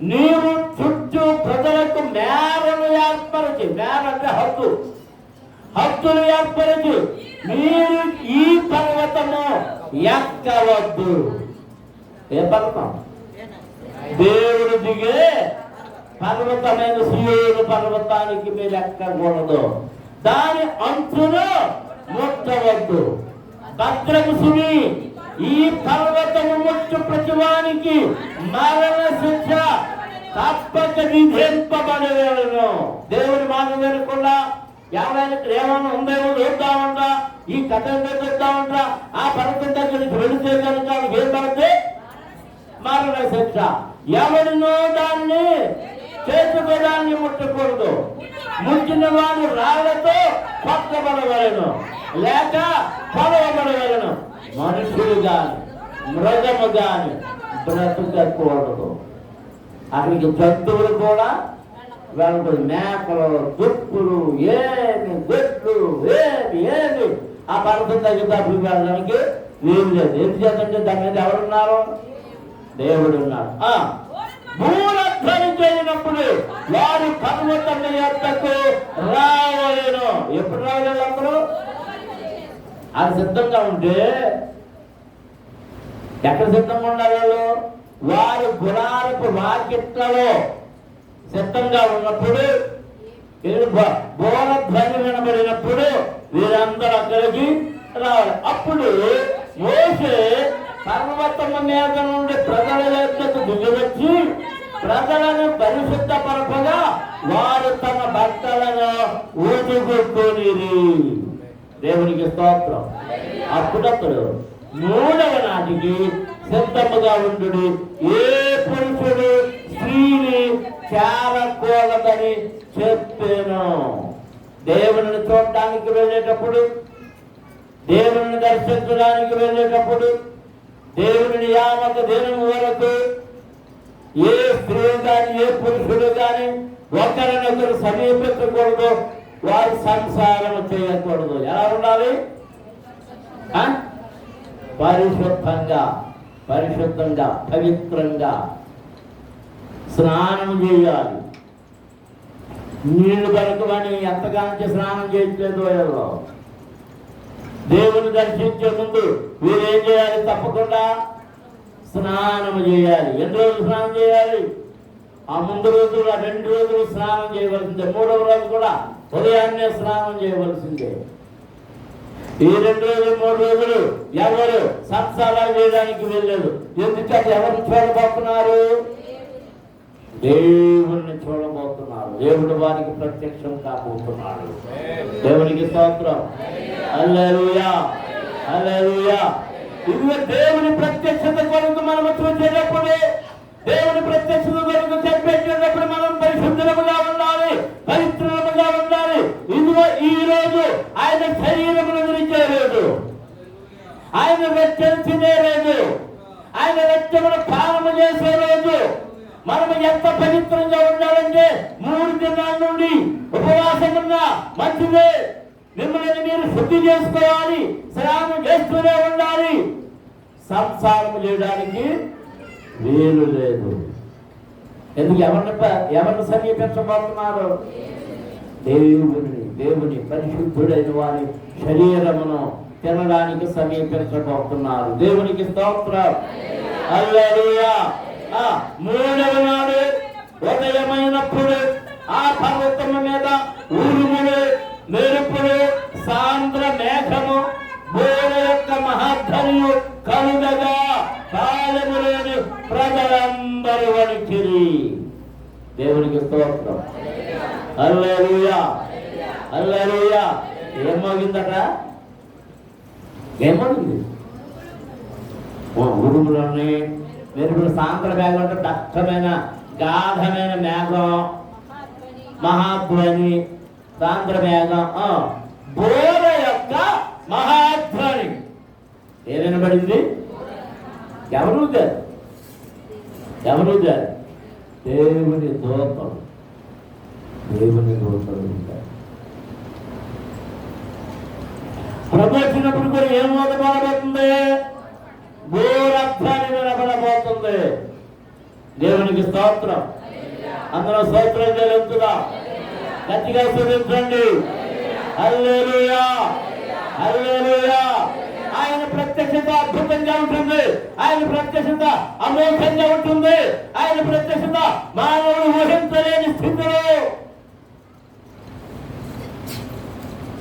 నీవు చుట్టూ ప్రజలకు మేరను ఏర్పరచి, మేర అంటే హద్దులు ఏర్పరచి మీరు ఈ పర్వతము ఎక్కవద్దు. ఏ పర్వతం? దేవుడు దిగే పర్వతమైన సీయోను పర్వతానికి మీరు ఎక్కకూడదు. దాని అంచును ముట్టవద్దు. భద్రము సుని, ఈ పర్వతము ముట్టు ప్రతివానికి మరణ శిక్ష తప్పక విధింపబడేను. దేవుని మాట వినకుండా ఎవరైనా ఏమన్నా ఉందేమో చూద్దామంటా, ఈ కథ చూద్దామంటా, ఆ పర్వతం దగ్గర నుంచి వెళితే కనుక ఏం పడితే మరణ శిక్ష. ఎవరినో దాన్ని చేతుతో దాన్ని ముట్టకూడదు. ముట్టిన వాడు రాళ్లతో పక్కబడవలను లేక పొడవబడవలను. మనుషులు గాని మృగము గాని బ్రతకకూడదు. అక్కడికి జంతువులు కూడా వెళ్ళకూడదు. మేకలు, దుప్పులు, ఏమి గొడ్లు, ఏమి ఆ పర్వతం దగ్గర తప్పి వెళ్ళడానికి వీలు లేదు. ఎందుచేతంటే దాని మీద ఎవరున్నారు? దేవుడు ఉన్నాడు. భూరధ్వని చేయనప్పుడు వారు పర్వతం యొద్దకు రావలేను. ఎప్పుడు రావలేదు? అందరూ అది సిద్ధంగా ఉంటే ఎక్కడ సిద్ధంగా ఉండాలి? వాళ్ళు వారు గుడారపు వాకిట్లలో సిద్ధంగా ఉన్నప్పుడు, భూరధ్వని వినబడినప్పుడు వీరందరూ అక్కడికి రావాలి. అప్పుడు మోషే పర్వతము మీద నుండి ప్రజల యొద్దకు దిగివచ్చి ప్రజలను పరిశుద్ధపరపగా వారు తమ బట్టలను ఊదుకొనిరి. దేవునికి స్తోత్రం. అప్పుడప్పుడు మూడవ నాటికి సిద్ధముగా ఉండు. ఏ పురుషుడు స్త్రీని చేరకూడదని చెప్పాను. దేవుని చూడటానికి వెళ్ళేటప్పుడు, దేవుని దర్శించడానికి వెళ్ళేటప్పుడు, దేవుని యామక దినం వరకు ఏ స్త్రీ కానీ ఏ పురుషుడు కానీ ఒకరినొకరు సమీపించకూడదు. వారు సంసారం చేయకూడదు. ఎలా ఉండాలి? పరిశుద్ధంగా పవిత్రంగా స్నానం చేయాలి. నీళ్లు కనుకమని ఎంతగానో స్నానం చేయట్లేదు. ఎవరో దేవుని దర్శించే ముందు వీరేం చేయాలి? తప్పకుండా స్నానం చేయాలి. ఎన్ని రోజులు స్నానం చేయాలి? ఆ ముందు రోజులు, ఆ 2 రోజులు స్నానం చేయవలసిందే. 3వ రోజు కూడా ఉదయాన్నే స్నానం చేయవలసిందే. ఈ 2 రోజులు 3 రోజులు ఎవరు సంసారాలు చేయడానికి వెళ్ళలేదు. ఎందుకంటే ఎవరిని చూడబోతున్నారు? దేవుణ్ణి చూడబోతున్నారు. దేవుడు వారికి ప్రత్యక్షం కాబోతున్నాడు. దేవునికి స్తోత్రం. హల్లెలూయా, హల్లెలూయా. ఇదిగో దేవుని ప్రత్యక్షత కొరకు మనం చూసేటప్పుడే, దేవుని ప్రత్యక్షత కొరకు చెప్పేటప్పుడు మనం పరిశుద్ధముగా ఉండాలి, పవిత్రముగా ఉండాలి. ఇదిగో ఈ రోజు ఆయన శరీరమును విరిచే రోజు, ఆయన రక్తం తినే రోజు, ఆయన రక్తమును పానము చేసే రోజు. మనం ఎంత పవిత్రంగా ఉండాలంటే 3 దినాల నుండి ఉపవాసం ఉన్నా మంచిదే. మిమ్మల్ని మీరు శుద్ధి చేసుకోవాలి, స్నానం చేస్తూనే ఉండాలి. సంసారం చేయడానికి వీలు లేదు. ఎందుకు? ఎవరిని సమీపించబోతున్నారు? దేవుని పరిశుద్ధుడైన వారి శరీరమును తినడానికి సమీపించబోతున్నారు. దేవునికి స్తోత్రం. హల్లెలూయా. 3వ నాడు ఉదయమైనప్పుడు ఆ పర్వతము మీద ఉరుములు, మెరుపులు, సాంద్ర మేఘము, బోర యొక్క మహాధ్వనియు కలుగగా కాలములోని ప్రజలందరూ వణికిరి. దేవునికి స్తోత్రం. హల్లెలూయా, హల్లెలూయా. ఏం మోగిందట? ఏమోగింది? ఉరుములని, మెరుపులు, సాంద్ర మేఘం అంటే దట్టమైన గాఢమైన మేఘం, మహాధ్వని, సాంద్ర మేఘం, బోర యొక్క మహాధ్వని. ఏం వినబడింది? ఎవరు దారు? ఎవరు దారు? దేవుని దూతం. దేవుని దూతలు ఉంటారు. ప్రభు వచ్చినప్పుడు కూడా ఏం మోదపడబోతుంది? బోరధ్వని వినబడబోతుంది. దేవునికి స్తోత్రం. అందరూ స్తోత్రం చెల్లించుదా. గట్టిగా స్తుతించండి. హల్లెలూయా, హల్లెలూయా. ఆయన ప్రత్యక్షత అద్భుతంగా ఉంటుంది. ఆయన ప్రత్యక్షత అమోఘంగా ఉంటుంది. ఆయన ప్రత్యక్షత మానవుడు ఊహించలేని స్థితిలో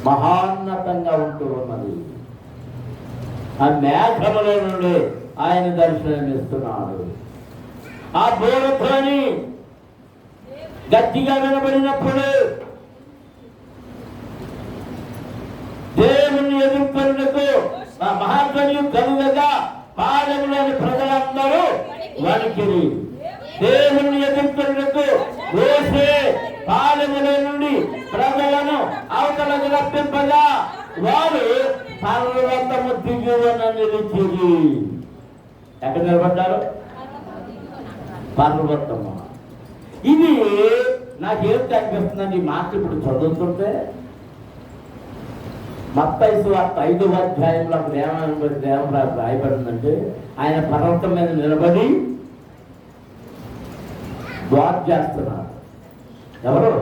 మహాన్నతంగా ఉంటూ ఉన్నది. ఆ మేఘముల నుండి ఆయన దర్శనమిస్తున్నాడు. ఆ బోరధ్వని గట్టిగా వినబడినప్పుడు దేవుణ్ణి ఎదుర్కొన్నకు ఆ మహాధ్వని కలుగగా పాలెంలోని ప్రజలందరూ వణికిరి. దేవుణ్ణి ఎదుర్కొన్నకు మోషే పాలెములో నుండి ప్రజలను అవతలకు రప్పింపగా వారు పర్వతము దిగువన నిలిచిరి. ఎక్కడ నిలబడ్డారు? పర్వతము. ఇది నాకేం కనిపిస్తుందండి ఈ మాట ఇప్పుడు చదువుతుంటే? మత్తయి సువార్త 5వ అధ్యాయంలో రాయబడిందంటే ఆయన పర్వతం మీద నిలబడి వాక్ చేస్తున్నారు. ఎవరు?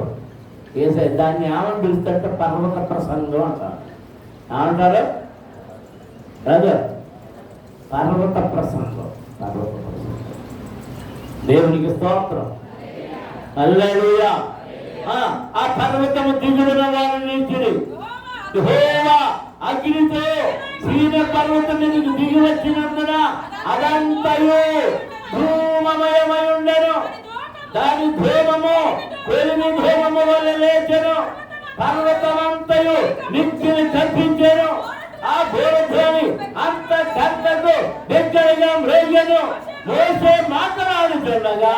ఏసై. దాన్ని ఏమని పిలుస్తుంటే పర్వత ప్రసంగం అంటారు. ఏమంటారు? రాజా, పర్వత ప్రసంగం. పర్వత ప్రసంగం. దేవునికి స్తోత్రం. హల్లెలూయా. ఆ పర్వతము దిగుడున వారిని నిలిచిరి. యెహోవా అగ్నితో సీన పర్వతం మీదకి దిగి వచ్చినందున అదంతయు ధూమమయమై ఉండెను. దాని ధూమము పెరిమి ధూమము వల్ల లేచెను. పర్వతమంతయు నిత్యని కల్పించెను. ఆ బోరధ్వని అంత గంటకు దగ్గరగా మ్రేగెను. మోషే మాట్లాడుతుండగా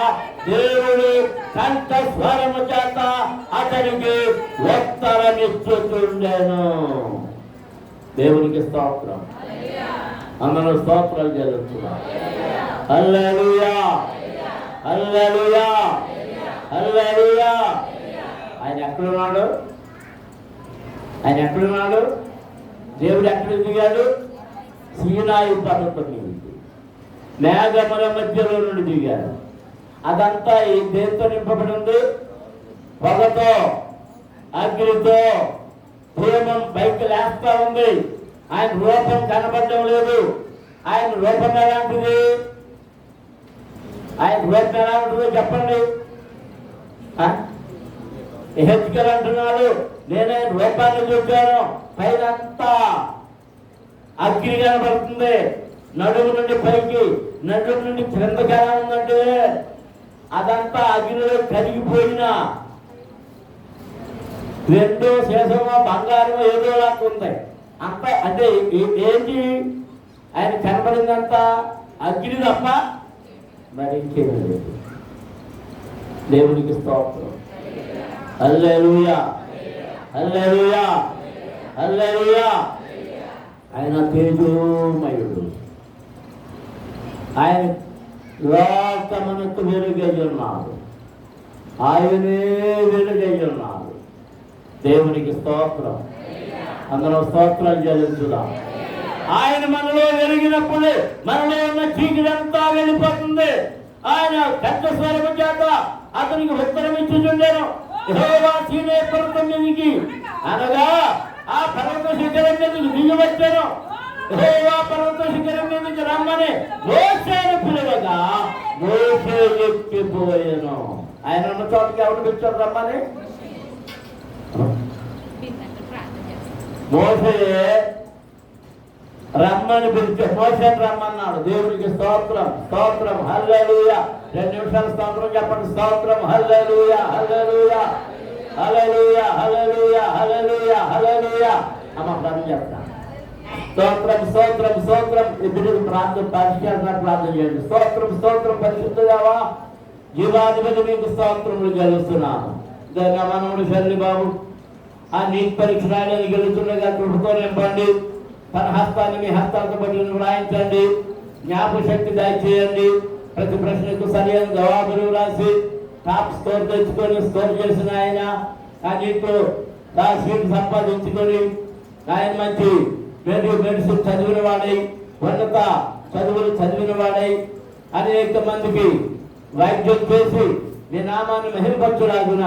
దేవుడు కంఠ స్వరము చేత అతనికి ఉత్తరమిచ్చుతుండెను. దేవునికి స్తోత్రం. అందరూ స్తోత్రాలు చెల్లిస్తున్నారు. హల్లెలూయా, హల్లెలూయా, హల్లెలూయా. ఆయన ఎక్కడున్నాడు? ఆయన ఎక్కడున్నాడు? దేవుడు ఎక్కడ దిగాడు? సీనాయి పర్వతం మీద మేఘముల మధ్యలో నుండి దిగాడు. అదంతా ఈ దేంతో నింపబడి ఉంది? పొగతో, అగ్నితో. ధూమం పైకి లేస్తా ఉంది. ఆయన రూపం కనబడడం లేదు. ఆయన రూపం ఎలాంటిది? ఆయన రూపం ఎలా ఉంటుందో చెప్పండి. హెచ్కల్ అంటున్నాడు, నేనే రూపాన్ని చూశాను. పైనంతా అగ్ని కనబడుతుంది. నడుము నుండి పైకి, నడుము నుండి క్రిందకి ఎలా ఉందంటే అదంతా అగ్నిలో కరిగిపోయిన రెండో శేషమో బంగారమో ఏదో లాగా ఉంది. అంత అంటే ఏంటి? ఆయన కనబడిందంతా అగ్ని తప్ప మరి ఇంకేమీ లేదు. దేవునికి స్తోత్రం. హల్లెలూయా, హల్లెలూయా, హల్లెలూయా. ఆయన తేజోమయుడు. ఆయన లోకమునకు వెలుగై ఉన్నాడు. ఆయనే వెలుగై ఉన్నాడు. దేవునికి స్తోత్రం. అందరూ స్తోత్రాలు చెల్లించుదాం. ఆయన మనలో వెలిగినప్పుడు మనలో ఉన్న చీకటంతా వెళ్ళిపోతుంది. ఆయన పెద్ద స్వరము చేత అతనికి ఉత్తరం ఇచ్చుచుండెను. యెహోవా సీనే పర్వతం మీదికి అనగా ఆ పర్వత శిఖరం మీదకి దిగి వచ్చాను. యెహోవా పర్వత శిఖరం మీదకి రమ్మని మోషేను పిలువగా మోషే ఎక్కిపోయాను. ఆయన ఉన్న చోటకి ఎవరు పిలిచారు రమ్మని? మోషే రమ్మని పిలిచే మోషేను రమ్మన్నాడు. దేవుడికి స్తోత్రం, స్తోత్రం. హల్లెలూయా. 2 నిమిషాలు స్తోత్రం చెప్పండి. స్తోత్రం. హల్లెలూయా, హల్లెలూయా, హల్లెలూయా, హల్లెలూయా, హల్లెలూయా, హల్లెలూయా. అమ్మ ప్రార్థన చెప్తా. స్తోత్రం, స్తోత్రం, స్తోత్రం. ఇప్పుడు ప్రార్థన పరిష్కరణ ప్రార్థన చేయండి. స్తోత్రం, స్తోత్రం. పరిశుద్ధుడవా జీవాధిపతి మీకు స్తోత్రములు చెల్లిస్తున్నాను. మనవుడు శల్లి బాబు ఆ నీట్ పరీక్ష రాయడానికి వెళుతుండగా కృపతో నింపండి. తన హస్తాన్ని మీ హస్తాలతో పట్టుకుని వ్రాయించండి. జ్ఞాపక శక్తి దయచేయండి. ప్రతి ప్రశ్నకు సరైన జవాబులు రాసి టాప్ స్కోర్ తెచ్చుకొని స్కోర్ చేసిన ఆయన అన్నింటిలో సీట్ సంపాదించుకొని ఆయన మంచి మెడిసిన్ చదివిన వాడై, ఉన్నత చదువులు చదివిన వాడై, అనేక మందికి వైద్యం చేసి మీ నామాన్ని మహిమపరచులాగున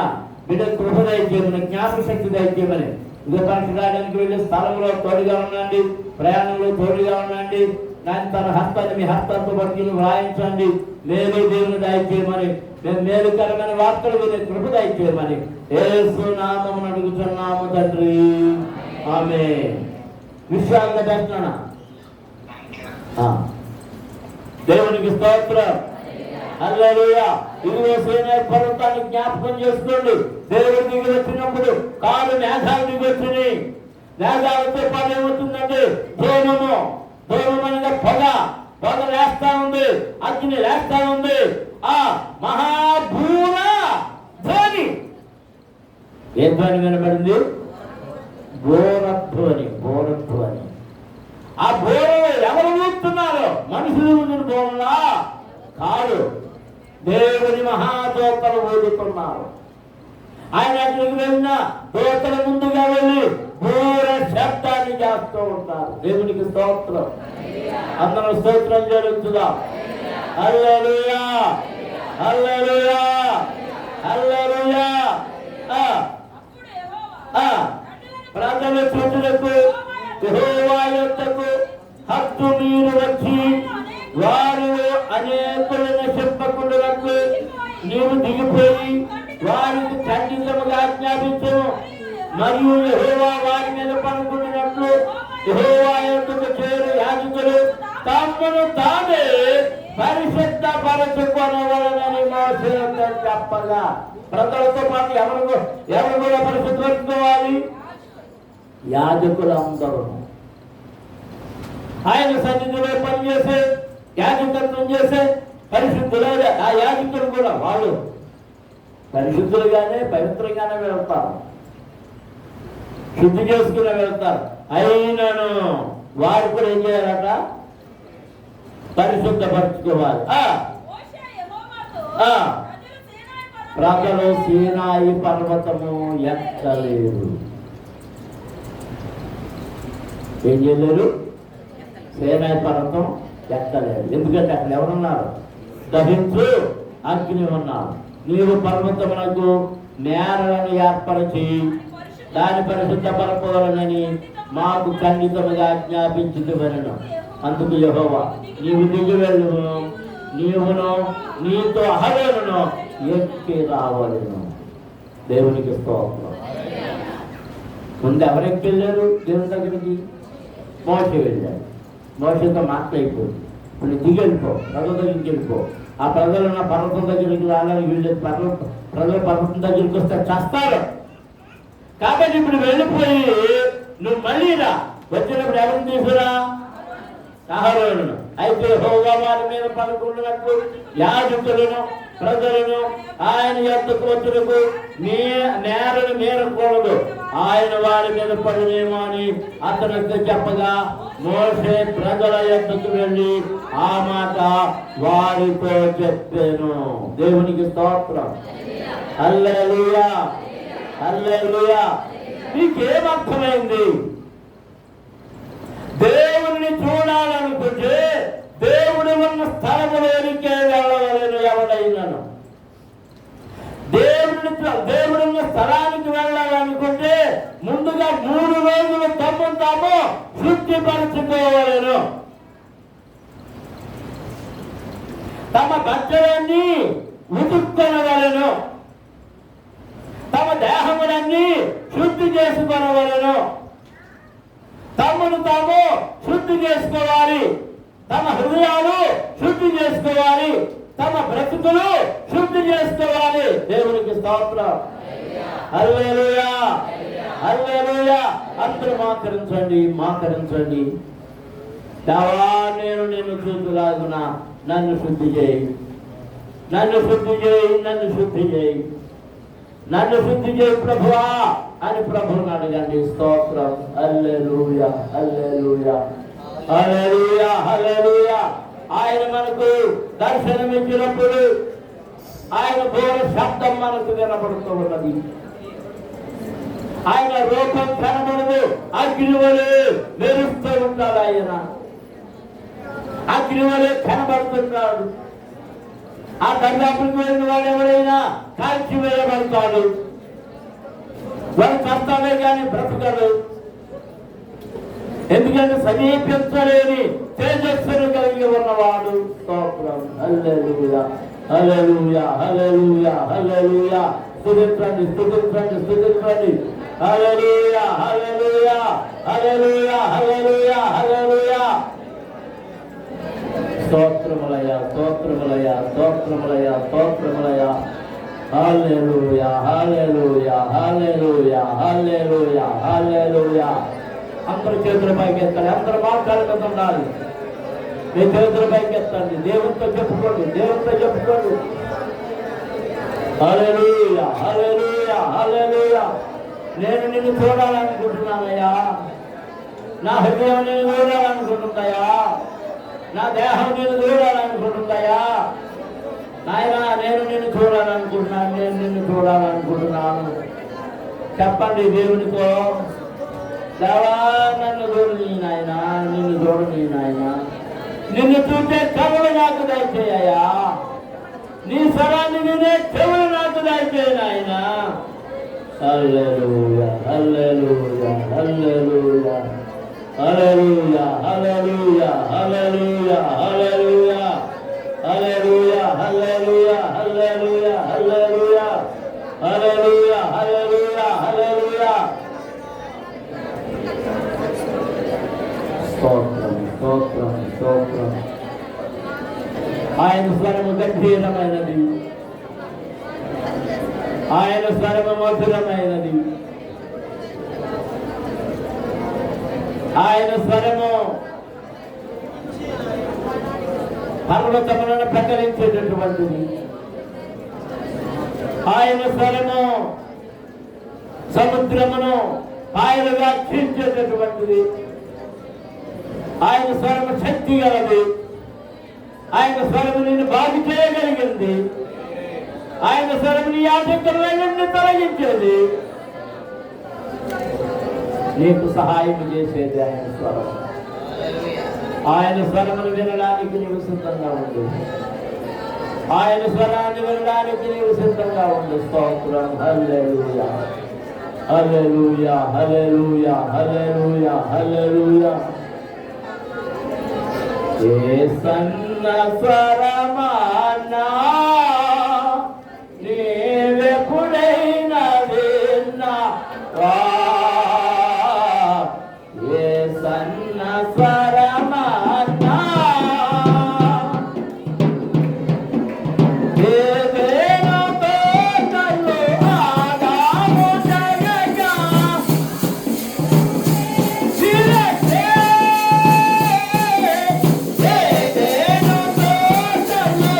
బిడ్డ కృప దయచేయమని, జ్ఞాపక శక్తి దయచేయమని, ఇదే పరీక్ష రాయడానికి వెళ్ళే స్థలంలో తోడుగా ఉండండి, ప్రయాణంలో తోడుగా ఉండండి. దాని తన హస్తాన్ని మీ హస్తాలతో పట్టుకుని వ్రాయించండి. మేలు దేవుని దయచేయమని, మేము మేలుకరమైన వార్తలు వినే కృప దయచేయమని యేసు నామమున అడుగుతున్నాము తండ్రి, ఆమేన్. విశ్వాసంగా చేస్తున్నానా? దేవునికి స్తోత్రం, హల్లెలూయా. ఇదిగో సీనాయి పర్వతాన్ని జ్ఞాపకం చేసుకోండి. దేవుడి దిగి వచ్చినప్పుడు కాలు మేఘాలు దిగి వచ్చినాయి. మేఘాలతో పని ఏమవుతుందంటే ధూమము, ధూమమనగా పొగ లేస్తా ఉంది, అగ్ని లేస్తా ఉంది. ఆ మహాభూర ధ్వని, ఏ ధ్వని వినబడింది? బోరధ్వని, బోరధ్వని. ఆ బోరలో ఎవరు ఊపుతున్నారు? మనుషులు ఊదిన బోరలా కాదు, దేవుని మహాదోతలు ఊదుతున్నారు. ఆయన అక్కడికి వెళ్ళిన దోతల ముందుగా వెళ్ళి బోర శబ్దాన్ని చేస్తూ ఉంటారు. దేవునికి స్తోత్రం, అందరం స్తోత్రం జరుగుతుందా? హల్లెలూయా, హల్లెలూయా, హల్లెలూయా. ప్రజల చూచులకు యెహోవా యొద్దకు హద్దు మీరు వచ్చి వారు అనేకులైన చెప్పకుండులకు నీవు దిగిపోయి వారికి ఖండితముగా ఆజ్ఞాపించను. మరియు యెహోవా వారి మీద పడుకున్నట్లు యెహోవా యొద్దకు చేరు యాజకులు తమను తామే పరిశుద్ధ పరచుకొనవలెనని మోషేతో చెప్పగా, ప్రజలతో పాటు ఎవరు కూడా పరిశుద్ధపరచుకోవాలి? యాజకులందరూ. ఆయన సన్నిధిలో పనిచేసే, యాజకత్వం చేసే పరిశుద్ధులైన ఆ యాజకులు కూడా వాళ్ళు పరిశుద్ధులుగానే పవిత్రంగానే వెళ్తారు, శుద్ధి చేసుకునే వెళ్తారు. అయినను వారు కూడా ఏం చేయాలట? పరిశుద్ధపరచుకోవాలి. ప్రజలు సీనాయి పర్వతము ఎక్కలేరు. ఏం చేయలేరు? సీనాయి పర్వతం ఎక్కలేరు. ఎందుకంటే అక్కడ ఎవరున్నారు? దహించు అగ్ని ఉన్నారు. నీవు పర్వతమునకు నేరలను ఏర్పరిచి దాని పరిశుద్ధపరపవలనని మాకు ఖండితముగా ఆజ్ఞాపించుదువనెను. అందుకు యెహోవా నీవు దిగి వెళ్ళును, నీవును నీతో అహరోనును ఎక్కి రావలెను. దేవునికి స్తోత్రం. ముందు ఎవరెక్కి వెళ్ళారు దేవుని దగ్గరికి? మోషే వెళ్ళాడు. మోషేతో మాట్లాడిపోయింది. మళ్ళీ దిగి వెళ్ళిపో, ప్రజల దగ్గరికి వెళ్ళిపో. ఆ ప్రజలు నా పర్వతం దగ్గరికి రావడానికి వీళ్ళేది. ప్రజలు పర్వతం దగ్గరికి వస్తే చేస్తారు. కాబట్టి ఇప్పుడు వెళ్ళిపోయి నువ్వు మళ్ళీ రా. వచ్చినప్పుడు ఎవరిని తీసుకురా? అహరోనును. అయితే యెహోవా వారి మీద పడుకున్నట్లు యాజకులను ప్రజలను ఆయన యొద్దకు వచ్చుటకు నేరను మీరకూడదు, ఆయన వారి మీద పడినేమో అని అతనితో చెప్పగా మోషే ప్రజల యొద్దకు వెళ్ళి ఆ మాట వారితో చెప్పాను. దేవునికి స్తోత్రం, హల్లెలూయా, హల్లెలూయా. నీకేమర్థమైంది? దేవుడిని చూడాలనుకుంటే దేవుడు ఉన్న స్థలములోనికే వెళ్ళవలేను ఎవడైనాను. దేవుడున్న స్థలానికి వెళ్ళాలనుకుంటే ముందుగా 3 రోజులు తమ్మును తాము శుద్ధిపరచుకోవలేను. తమ బట్టలన్నీ ఉతుక్కొనవలెను, తమ దేహములన్నీ శుద్ధి చేసుకొనవలెను. తమను తాము శుద్ధి చేసుకోవాలి, తమ హృదయాలు శుద్ధి చేసుకోవాలి, తమ బ్రతుకులు శుద్ధి చేసుకోవాలి. దేవునికి స్తోత్రం, హల్లెలూయా, హల్లెలూయా. అందరూ మాకరించండి, మాకరించండి. దేవా నేను నిన్ను చూతులాగున నన్ను శుద్ధి చేయి, నన్ను శుద్ధి చేయి, నన్ను శుద్ధి చేయి, నన్ను శుద్ధి చేయి ప్రభువా. అని ప్రభువుని అడగండి. స్తోత్రం. హల్లెలూయా, హల్లెలూయా, హల్లెలూయా, హల్లెలూయా. ఆయన మనకు దర్శనమిచ్చినప్పుడు ఆయన బోర శబ్దం మనకు వినపడుతూ ఉన్నది. ఆయన రూపం కనబడదు, అగ్ని వలె మెరుస్తూ ఉంటాడు. ఆయన అగ్ని వలె కనబడుతున్నాడు. ఆ దర్యాపులకు వెళ్ళిన వాడు ఎవరైనా కాల్చి వేయబడతాడు. వాడు కష్టాలే కానీ బ్రతకడు. ఎందుకంటే సమీపించలేని తేజస్సును కలిగి ఉన్నవాడు. స్తోత్రం. హల్లెలూయా, హల్లెలూయా, హల్లెలూయా, హల్లెలూయా. స్తుతించండి, స్తుతించండి, స్తుతించండి. హల్లెలూయా, హల్లెలూయా, హల్లెలూయా, హల్లెలూయా, హల్లెలూయా. స్తోత్రములయ్యా, స్తోత్రములయ్యా, స్తోత్రములయ్యా, స్తోత్రములయ్యా. హల్లెలూయా, హల్లెలూయా, హల్లెలూయా, హల్లెలూయా, హల్లెలూయా. అందరూ చేతుల పైకి ఎత్తాలి. అందరూ మాట్లాడుతుండాలి. మీ చేతుల పైకి ఎత్తండి. దేవునితో చెప్పుకోండి, దేవునితో చెప్పుకోండి. హల్లెలూయా, హల్లెలూయా, హల్లెలూయా. నేను నిన్ను చూడాలనుకుంటున్నానయ్యా. నా హృదయం నేను చూడాలనుకుంటున్నాయా. నా దేహం నేను చూడాలనుకుంటున్నాయా. నాయనా నేను నిన్ను చూడాలనుకుంటున్నాను, నేను నిన్ను చూడాలనుకుంటున్నాను. చెప్పండి దేవునితో. దేవా నన్ను చూడని నాయన, నిన్ను చూడని నాయన. నిన్ను చూసే కవులు నాకు దయచేయ్యా. నీ స్వరాన్ని వినే చెవులు నాకు దయచేయి నాయన. హల్లెలూయా, హల్లెలూయా, హల్లెలూయా, హల్లెలూయా, హల్లెలూయా, హల్లెలూయా, హల్లెలూయా, హల్లెలూయా, హల్లెలూయా, హల్లెలూయా, హల్లెలూయా, హల్లెలూయా, హల్లెలూయా, హల్లెలూయా. స్తోత్రం, స్తోత్రం, స్తోత్రం. ఆయన స్వరము గంభీరమైనది, ఆయన స్వరము మధురమైనది, ఆయన స్వరము పర్వతములను ప్రకటించేటటువంటిది. ఆయన స్వరము సముద్రమును ఆయనగా చీల్చేటటువంటిది. ఆయన స్వరము శక్తి గలది. ఆయన స్వరము నిన్ను బాగు చేయగలిగింది. ఆయన స్వరము నీ ఆటంకాలను తొలగించేది. నీకు సహాయం చేసేది ఆయన స్వరం. ఆయన స్వరమును వినడానికి నీవు సిద్ధంగా ఉండు. ఆయన స్వరాన్ని వినడానికి నీవు సిద్ధంగా ఉండు. స్తోత్రం. హల్లెలూయా, హల్లెలూయా, హల్లెలూయా, హల్లెలూయా, హల్లెలూయా. సన్న స్వరమానా నీవెప్పుడైనా విన్నావా? ఏ సన్న స్వరమానా ఏదేనో తోటలో ఆదాము జయగా చిరకే. ఏదేనో తోటలో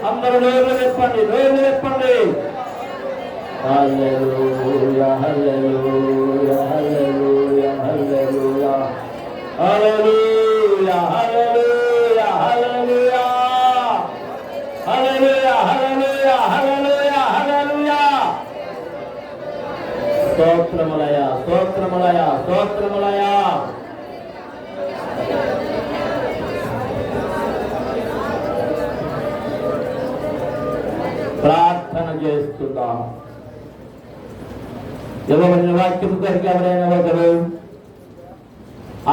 అందరూ నోరు చెప్పండి, నోరు చెప్పండి. హల్లెలూయా హల్లెలూయా హల్లెలూయా హల్లెలూయా హల్లెలూయా హల్లెలూయా హల్లెలూయా హల్లెలూయా హల్లెలూయా హల్లెలూయా హల్లెలూయా. స్తోత్రములయ స్తోత్రములయ స్తోత్రములయ. ప్రార్థన చేస్తున్నాం. ఇవ్వబడిన వాక్యం కొరకు ఎవరైనా ఒకరు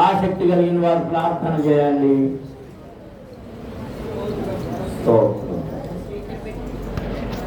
ఆసక్తి కలిగిన వారు ప్రార్థన చేయండి.